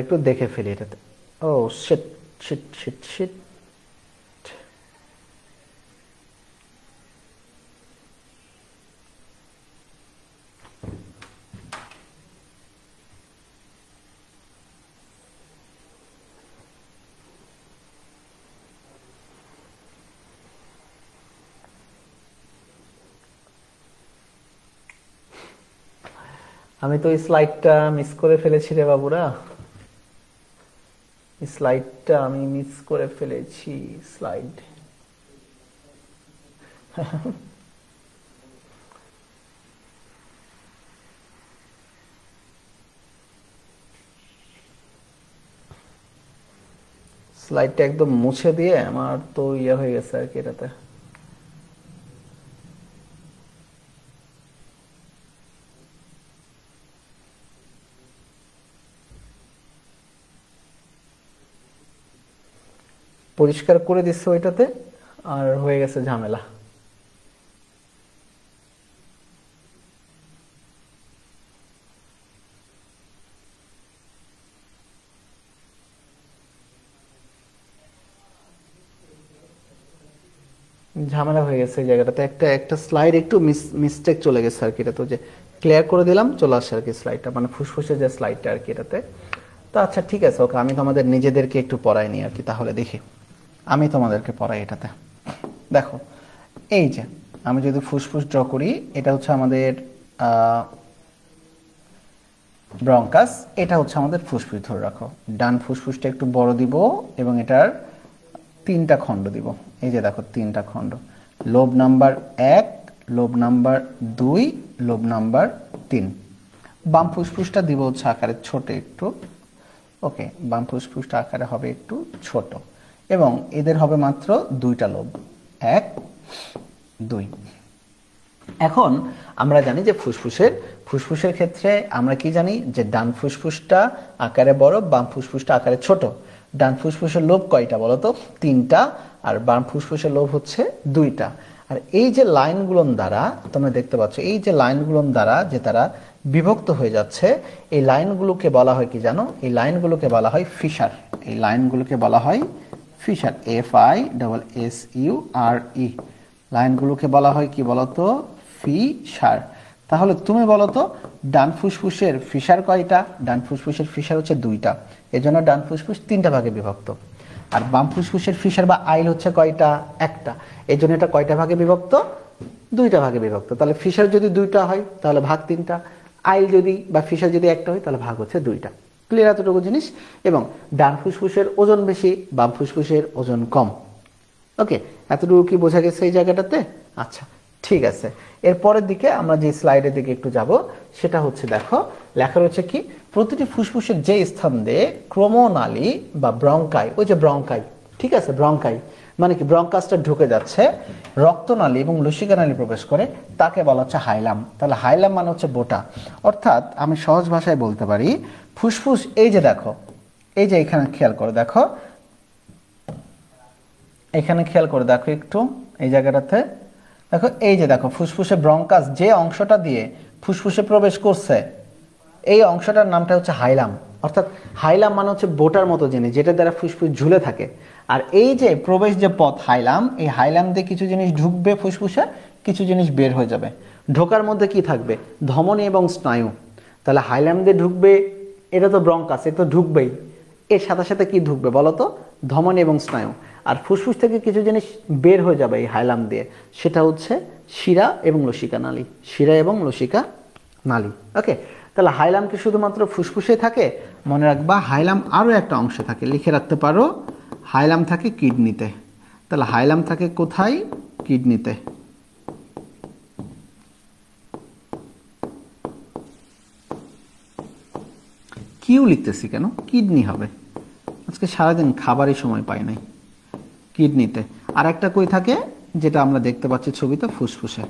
একটু দেখে ফেলি এটাতে। ও শিট শিট শিট শিট, আমি তো স্লাইডটা মিস করে ফেলেছি রে বাবুরা, স্লাইডটা আমি মিস করে ফেলেছি। স্লাইড স্লাইডটা একদম মুছে দিয়ে আমার তো ইয়ে হয়ে গেছে আর কি এটাতে। পরিষ্কার করে দিচ্ছে ওইটাতে আর হয়ে গেছে ঝামেলা। ঝামেলা হয়ে গেছে এই জায়গাটাতে, একটা স্লাইড একটু মিস্টেক চলে গেছে আর কি। এটা তো যে ক্লিয়ার করে দিলাম চলে আসছে আর কি স্লাইডটা, মানে ফুসফুসের যে স্লাইডটা আর কি এটাতে। তো আচ্ছা ঠিক আছে, ওকে আমি তোমাদের নিজেদেরকে একটু পড়াই নি আর কি। তাহলে দেখি আমি তোমাদেরকে পড়াই এটাতে। দেখো এই যে আমি যদি ফুসফুস ড্র করি, এটা হচ্ছে আমাদের ব্রঙ্কাস, এটা হচ্ছে আমাদের ফুসফুস। ধরে রাখো ডান ফুসফুসটা একটু বড় দিব এবং এটার 3টা খণ্ড দিব। এই যে দেখো 3টা খণ্ড, lobe number 1, lobe number 2, lobe number 3। বাম ফুসফুসটা দিব হচ্ছে আকারে ছোট একটু, ওকে, বাম ফুসফুসটা আকারে হবে একটু ছোট এবং এদের হবে মাত্র 2টা লোব, 1, 2। এখন আমরা জানি যে ফুসফুসের ক্ষেত্রে আমরা কি জানি যে ডান ফুসফুসটা আকারে বড়, বাম ফুসফুসটা আকারে ছোট। ডান ফুসফুসের লোব কয়টা বলতো? 3টা, আর বাম ফুসফুসের লোব হচ্ছে 2টা। আর এই যে লাইনগুলোর দ্বারা তোমরা দেখতে পাচ্ছ, এই যে লাইনগুলোর দ্বারা যে তারা বিভক্ত হয়ে যাচ্ছে, এই লাইনগুলোকে বলা হয় কি জানো? এই লাইনগুলোকে বলা হয় ফিশার। এই লাইনগুলোকে বলা হয় ফিশার, FISSURE। লাইনগুলোকে বলা হয় কি বলতো? ফিশার। তাহলে তুমি বলতো ডান ফুসফুসের ফিশার কয়টা? ডান ফুসফুসের ফিশার হচ্ছে 2টা, এজন্য ডান ফুসফুস 3টা ভাগে বিভক্ত। আর বাম ফুসফুসের ফিশার বা আইল হচ্ছে কয়টা? 1টা, এজন্য এটা কয়টা ভাগে বিভক্ত? 2টা ভাগে বিভক্ত। তাহলে ফিশার যদি 2টা হয় তাহলে ভাগ 3টা, আইল যদি বা ফিশার যদি 1টা হয় তাহলে ভাগ হচ্ছে 2টা। ক্লিয়ার এতটুকু জিনিস? এবং ডান ফুসফুসের ওজন বেশি, বাম ফুসফুসের ওজন কম। ওকে, এতটুকু কি বোঝা গেছে এই জায়গাটাতে? আচ্ছা ঠিক আছে, এরপরের দিকে আমরা যে স্লাইডের দিকে একটু যাব, সেটা হচ্ছে দেখো লেখা রয়েছে কি, প্রতিটি ফুসফুসের যে স্থান দিয়ে ক্রোমোনালী বা ব্রঙ্কাই, ওই যে ব্রঙ্কাই, ঠিক আছে, ব্রঙ্কাই মানে কি ব্রঙ্কাসটা ঢুকে যাচ্ছে, রক্তনালী এবং লসিকানালী প্রবেশ করে, তাকে বলা হচ্ছে হাইলাম। তাহলে হাইলাম মানে হচ্ছে বোটা। অর্থাৎ আমি সহজ ভাষায় বলতে পারি, ফুসফুস এই যে দেখো, এই যে এখানে খেয়াল করে দেখো, এখানে খেয়াল করে দেখো একটু এই জায়গাটাতে দেখো, এই যে দেখো ফুসফুসে ব্রঙ্কাস যে অংশটা দিয়ে ফুসফুসে প্রবেশ করছে, এই অংশটার নামটা হচ্ছে হাইলাম, অর্থাৎ হাইলাম মানে হচ্ছে বোটার মতো জিনিস যেটা দ্বারা ফুসফুস ঝুলে থাকে। আর এই যে প্রবেশ যে পথ হাইলাম, এই হাইলাম দিয়ে কিছু জিনিস ঢুকবে ফুসফুসে, কিছু জিনিস বের হয়ে যাবে। ঢোকার মধ্যে কি থাকবে? ধমনী এবং স্নায়ু। তাহলে হাইলাম দিয়ে ঢুকবে, এটা তো ব্রঙ্কাস, এটা তো ঢুকবেই। এর সাথে সাথে কি ঢুকবে বলো তো? ধমনী এবং স্নায়ু। আর ফুসফুস থেকে কিছু জিনিস বের হয়ে যাবে এই হাইলাম দিয়ে, সেটা হচ্ছে শিরা এবং লসিকা নালী। শিরা এবং লসিকা নালী। ওকে, তাহলে হাইলাম কি শুধুমাত্র ফুসফুসে থাকে? মনে রাখবা হাইলাম আরও একটা অংশে থাকে, লিখে রাখতে পারো। হাইলাম থাকে কিডনিতে। তাহলে হাইলাম থাকে কোথায়? কিডনিতে। কিউ লিখতেছি কেন? কিডনি হবে, আজকে সারাদিন খাবারই সময় পাই নাই। কিডনিতে। আর একটা কই থাকে যেটা আমরা দেখতে পাচ্ছি ছবিতে? ফুসফুসে।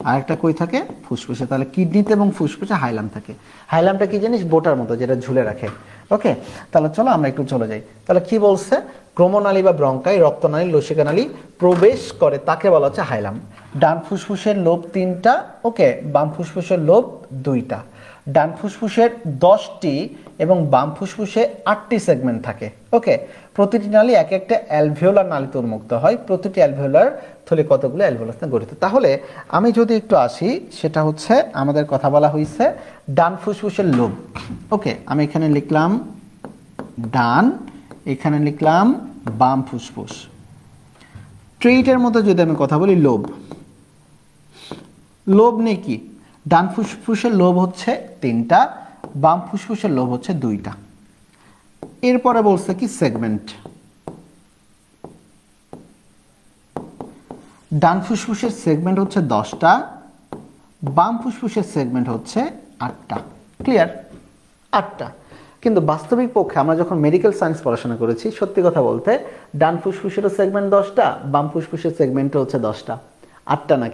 আর একটা কই থাকে? ফুসফুসে। তাহলে কিডনিতে এবং ফুসফুসে হাইলাম থাকে। হাইলামটা কি জিনিস? বোটার মতো, যেটা ঝুলে রাখে। ওকে, তাহলে চলো আমরা একটু চলে যাই। তাহলে কি বলছে? ক্রমনালী বা ব্রঙ্কাই রক্তনালী লসিকা নালী প্রবেশ করে তাকে বলা হচ্ছে হাইলাম। ডান ফুসফুসের লোব 3টা, ওকে, বাম ফুসফুসের লোব 2টা। ডান ফুসফুসের 10টি এবং বাম ফুসফুসে 8টি সেগমেন্ট থাকে। ওকে, প্রতিটি নালী এক একটা অ্যালভিওলার নালীতে উন্মুক্ত হয়। প্রতিটি অ্যালভিওলার থলি কতগুলো অ্যালভিওলাস নিয়ে গঠিত। তাহলে আমি যদি একটু আসি, সেটা হচ্ছে আমাদের কথা বলা হয়েছে ডান ফুসফুসের লোব। ওকে, আমি এখানে লিখলাম ডান, এখানে লিখলাম বাম ফুসফুস। ট্রেইটের মধ্যে যদি আমি কথা বলি, লোব। লোব নিয়ে কি? ডান ফুসফুসের লোব হচ্ছে 3টা, বাম ফুসফুসের লোব হচ্ছে 2টা। এরপরে বলছে কি? সেগমেন্ট। ডান ফুসফুসের সেগমেন্ট হচ্ছে 10টা, বাম ফুসফুসের সেগমেন্ট হচ্ছে 8টা। ক্লিয়ার? 8টা। কিন্তু বাস্তবিক পক্ষে আমরা যখন মেডিকেল সায়েন্স পড়াশোনা করেছি, সত্যি কথা বলতে ডান ফুসফুসেরও সেগমেন্ট 10টা, বাম ফুসফুসের সেগমেন্টও হচ্ছে 10টা, 8টা না।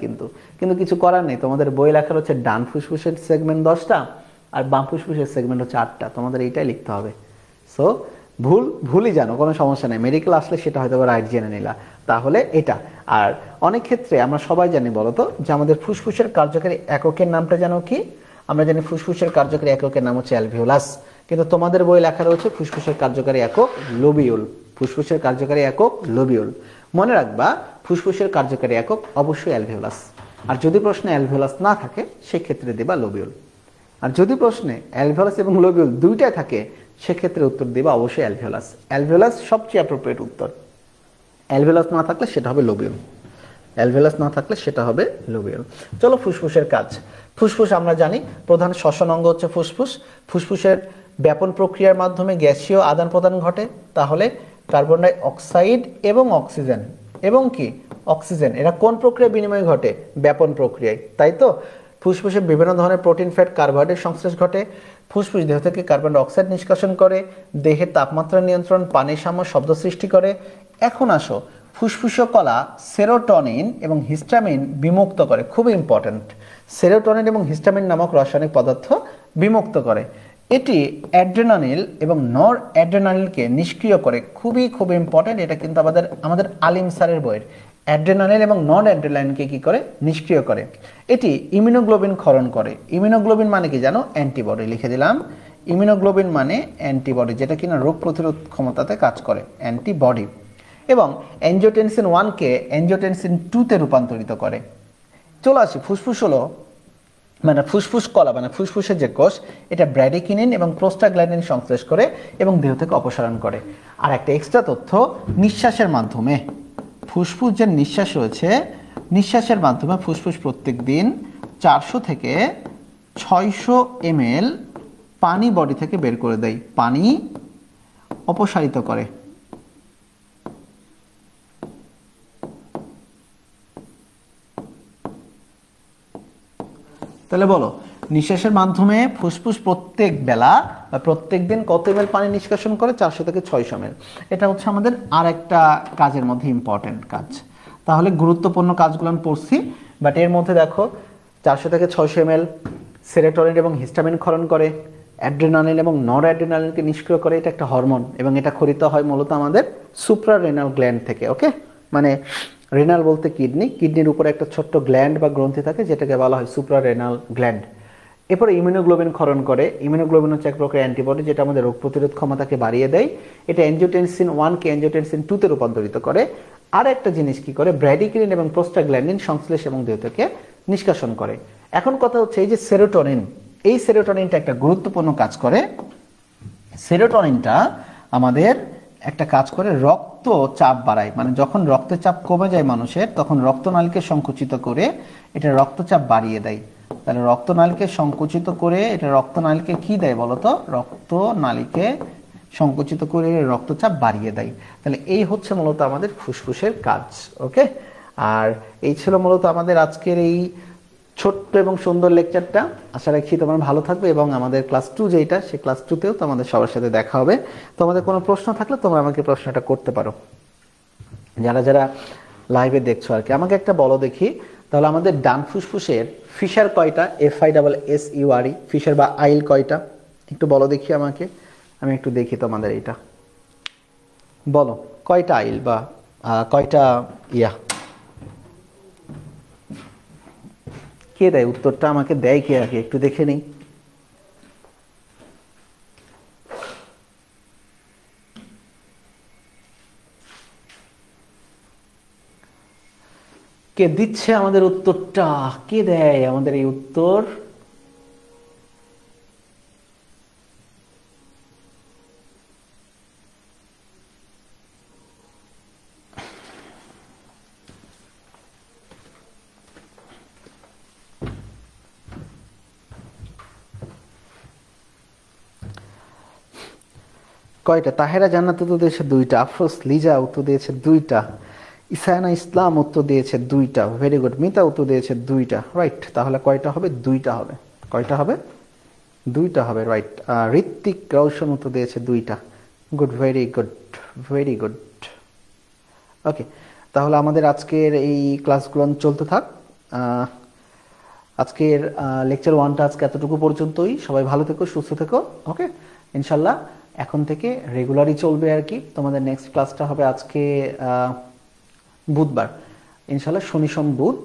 কিন্তু কিছু করার নেই, তোমাদের বই লেখার হচ্ছে ডান ফুসফুসের সেগমেন্ট 10টা আর বাম ফুসফুসের সেগমেন্ট হচ্ছে 8টা। তোমাদের এইটাই লিখতে হবে। সো ভুলই জানো, কোনো সমস্যা নেই। মেডিকেল আসলে সেটা হয়তো রাইট জেনে নিলা, তাহলে এটা। আর অনেক ক্ষেত্রে আমরা সবাই জানি বলতো যে আমাদের ফুসফুসের কার্যকারী এককের নামটা জানো কি? আমরা জানি ফুসফুসের কার্যকারী এককের নাম হচ্ছে অ্যালভিওলাস, কিন্তু তোমাদের বই লেখা রয়েছে ফুসফুসের কার্যকারী একক লোবিউল। ফুসফুসের কার্যকারী একক লোবিউল। মনে রাখবা ফুসফুসের কার্যকারী একক অবশ্যই অ্যালভিওলাস। আর যদি প্রশ্নে অ্যালভিওলাস না থাকে সেক্ষেত্রে দেবা লোবিউল। আর যদি প্রশ্নে অ্যালভিওলাস এবং লোবিউল দুইটাই থাকে সেক্ষেত্রে উত্তর দেবা অবশ্যই অ্যালভিওলাস। অ্যালভিওলাস সবচেয়ে অ্যাপ্রোপ্রিয়েট উত্তর। অ্যালভিওলাস না থাকলে সেটা হবে লোবিউল। অ্যালভিওলাস না থাকলে সেটা হবে লোবিউল। চলো, ফুসফুসের কাজ। ফুসফুস আমরা জানি প্রধান শ্বসন অঙ্গ হচ্ছে ফুসফুস। ফুসফুসের ব্যাপন প্রক্রিয়ার মাধ্যমে গ্যাসীয় আদান প্রদান ঘটে। তাহলে কার্বন ডাই অক্সাইড এবং অক্সিজেন এবং কি অক্সিজেন, এরা কোন প্রক্রিয়া বিনিময় ঘটে? ব্যাপন প্রক্রিয়ায়, তাই তো? ফুসফুসে বিভিন্ন ধরনের প্রোটিন, ফ্যাট, কার্বোহাইড্রেট সংশ্লেষ ঘটে। ফুসফুস দেহ থেকে কার্বন ডাই অক্সাইড নিষ্কাশন করে, দেহের তাপমাত্রা নিয়ন্ত্রণ, পানির সাম্য, শব্দ সৃষ্টি করে। এখন আসো, ফুসফুসীয় কলা সেরোটোনিন এবং হিস্টামিন বিমুক্ত করে। খুব ইম্পর্ট্যান্ট, সেরোটোনিন এবং হিস্টামিন নামক রাসায়নিক পদার্থ বিমুক্ত করে। এটি অ্যাড্রেনালিন এবং নর অ্যাড্রেনালিনকে নিষ্ক্রিয় করে। খুব ইম্পর্ট্যান্ট, এটা কিন্তু আমাদের আলিম স্যারের বইয়ের। অ্যাড্রেনালিন এবং নন অ্যাড্রেনালিনকে কি করে? নিষ্ক্রিয় করে। এটি ইমিউনোগ্লোবিন ক্ষরণ করে। ইমিউনোগ্লোবিন মানে কি জানো? অ্যান্টিবডি। লিখে দিলাম, ইমিউনোগ্লোবিন মানে অ্যান্টিবডি, যেটা কিনা রোগ প্রতিরোধ ক্ষমতাতে কাজ করে, অ্যান্টিবডি। এবং অ্যাঞ্জিওটেনসিন 1কে অ্যাঞ্জিওটেনসিন 2তে রূপান্তরিত করে। চলে আসি, ফুসফুস হলো মানে ফুসফুস কলা মানে ফুসফুসের যে কোষ, এটা ব্র্যাডিকিনিন এবং প্রোস্টাগ্ল্যান্ডিন সংশ্লেষ করে এবং দেহ থেকে অপসারণ করে। আর একটা এক্সট্রা তথ্য, নিঃশ্বাসের মাধ্যমে ফুসফুস যে নিঃশ্বাস রয়েছে, নিঃশ্বাসের মাধ্যমে ফুসফুস প্রত্যেক দিন 400 থেকে 600 ml পানি বডি থেকে বের করে দেয়, পানি অপসারিত করে। তাহলে বলো, নিঃশ্বাসের মাধ্যমে ফুসফুস প্রত্যেক বেলা বা প্রত্যেক দিন কত ml পানি নিষ্কাশন করে? 400 থেকে 600 ml। এটা হচ্ছে আমাদের আর একটা কাজের মধ্যে ইম্পর্টেন্ট কাজ। তাহলে গুরুত্বপূর্ণ কাজগুলো আমি পড়ছি, বাট এর মধ্যে দেখো 400 থেকে 600 ml সেরোটোনিন এবং হিস্টামিন ক্ষরণ করে, অ্যাড্রেনালিন এবং নর অ্যাড্রেনালিনকে নিষ্ক্রিয় করে। এটা একটা হরমোন এবং এটা ক্ষরিত হয় মূলত আমাদের সুপ্রারেনাল গ্ল্যান্ড থেকে। ওকে, মানে রেনাল বলতে কিডনি, কিডনির উপরে একটা ছোট্ট গ্ল্যান্ড বা গ্রন্থি থাকে যেটাকে বলা হয় সুপ্রারেনাল গ্ল্যান্ড। এরপরে ইমিউনোগ্লোবিন ক্ষরণ করে। ইমিউনোগ্লোবিন হচ্ছে এক প্রকার অ্যান্টিবডি যেটা আমাদের রোগ প্রতিরোধ ক্ষমতাকে বাড়িয়ে দেয়। এটা অ্যাঞ্জিওটেনসিন 1 কে অ্যাঞ্জিওটেনসিন 2 তে রূপান্তরিত করে। আর একটা জিনিস কি করে, ব্র্যাডিকিনিন এবং প্রোস্টাগ্ল্যান্ডিন সংশ্লেষ এবং দেহ থেকে নিষ্কাশন করে। এখন কথা হচ্ছে এই যে সেরোটোনিন, এই সেরোটোনিনটা একটা গুরুত্বপূর্ণ কাজ করে। সেরোটোনিনটা আমাদের একটা কাজ করে, রক্ত চাপ বাড়ায়, মানে যখন রক্তচাপ কমে যায় মানুষের তখন রক্তনালীকে সংকুচিত করে এটা রক্তচাপ বাড়িয়ে দেয়। তাহলে রক্তনালীকে সংকুচিত করে এটা রক্তনালীকে কি দেয় বলতো, রক্তনালীকে সংকুচিত করে রক্তচাপ বাড়িয়ে দেয়। তাহলে এই হচ্ছে মূলত আমাদের ফুসফুসের কাজ। ওকে, আর এই ছিল মূলত আমাদের আজকের এই ছোট্ট এবং সুন্দর লেকচারটা। আশা রাখি তোমরা ভালো থাকবে এবং আমাদের ক্লাস 2 যেটা, সেই ক্লাস 2তেও তোমাদের সবার সাথে দেখা হবে। তোমাদের কোনো প্রশ্ন থাকলে তোমরা আমাকে প্রশ্নটা করতে পারো, যারা যারা লাইভে দেখছো আর কি। আমাকে একটা বলো দেখি, তাহলে আমাদের ডান ফুসফুসের ফিশার কয়টা, FISSURE, ফিশার বা আইল কয়টা, একটু বলো দেখি আমাকে, আমি একটু দেখি তোমাদের এইটা বলো, কয়টা আইল বা কয়টা ইয়া, কে দেয় উত্তরটা, আমাকে দেয় কে আগে একটু দেখে নেই। কে দিচ্ছে আমাদের উত্তরটা, কে দেয় আমাদের এই উত্তর? কয়টা? তাহেরা জান্নাত উত্তর দিয়েছে 2টা, আফরোজ লিজা উত্তর দিয়েছে 2টা, ইসায়না ইসলাম উত্তর দিয়েছে 2টা, ভেরি গুড। মিতা উত্তর দিয়েছে 2টা, রাইট। তাহলে কয়টা হবে? 2টা হবে। কয়টা হবে? 2টা হবে, রাইট। ঋত্বিক রৌশন উত্তর দিয়েছে 2টা, good, very good, very good. Okay, তাহলে আমাদের আজকের এই ক্লাসগুলো চলতে থাক। আজকের লেকচার 1টা আজকে এতটুকু পর্যন্তই। সবাই ভালো থেকো, সুস্থ থেকো। ওকে, ইনশাল্লাহ এখন থেকে রেগুলারই চলবে আর কি। তোমাদের নেক্সট ক্লাসটা হবে আজকে বুধবার, ইনশাল্লাহ শনি সোম বুধ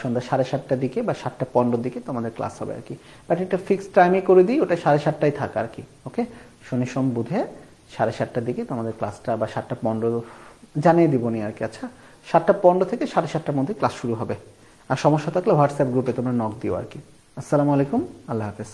সন্ধ্যা 7:30টার দিকে বা 7:15 দিকে তোমাদের ক্লাস হবে আর কি। বাট একটা ফিক্সড টাইমে করে দিই, ওটা 7:30টায় থাকা আর কি। ওকে, শনি সোম বুধে 7:30টার দিকে তোমাদের ক্লাসটা, বা 7:15 জানিয়ে দিব নি আর কি। আচ্ছা, 7:15 থেকে 7:30টার মধ্যে ক্লাস শুরু হবে। আর সমস্যা থাকলে হোয়াটসঅ্যাপ গ্রুপে তোমরা নক দিও আর কি। আসসালামু আলাইকুম, আল্লাহ হাফেজ।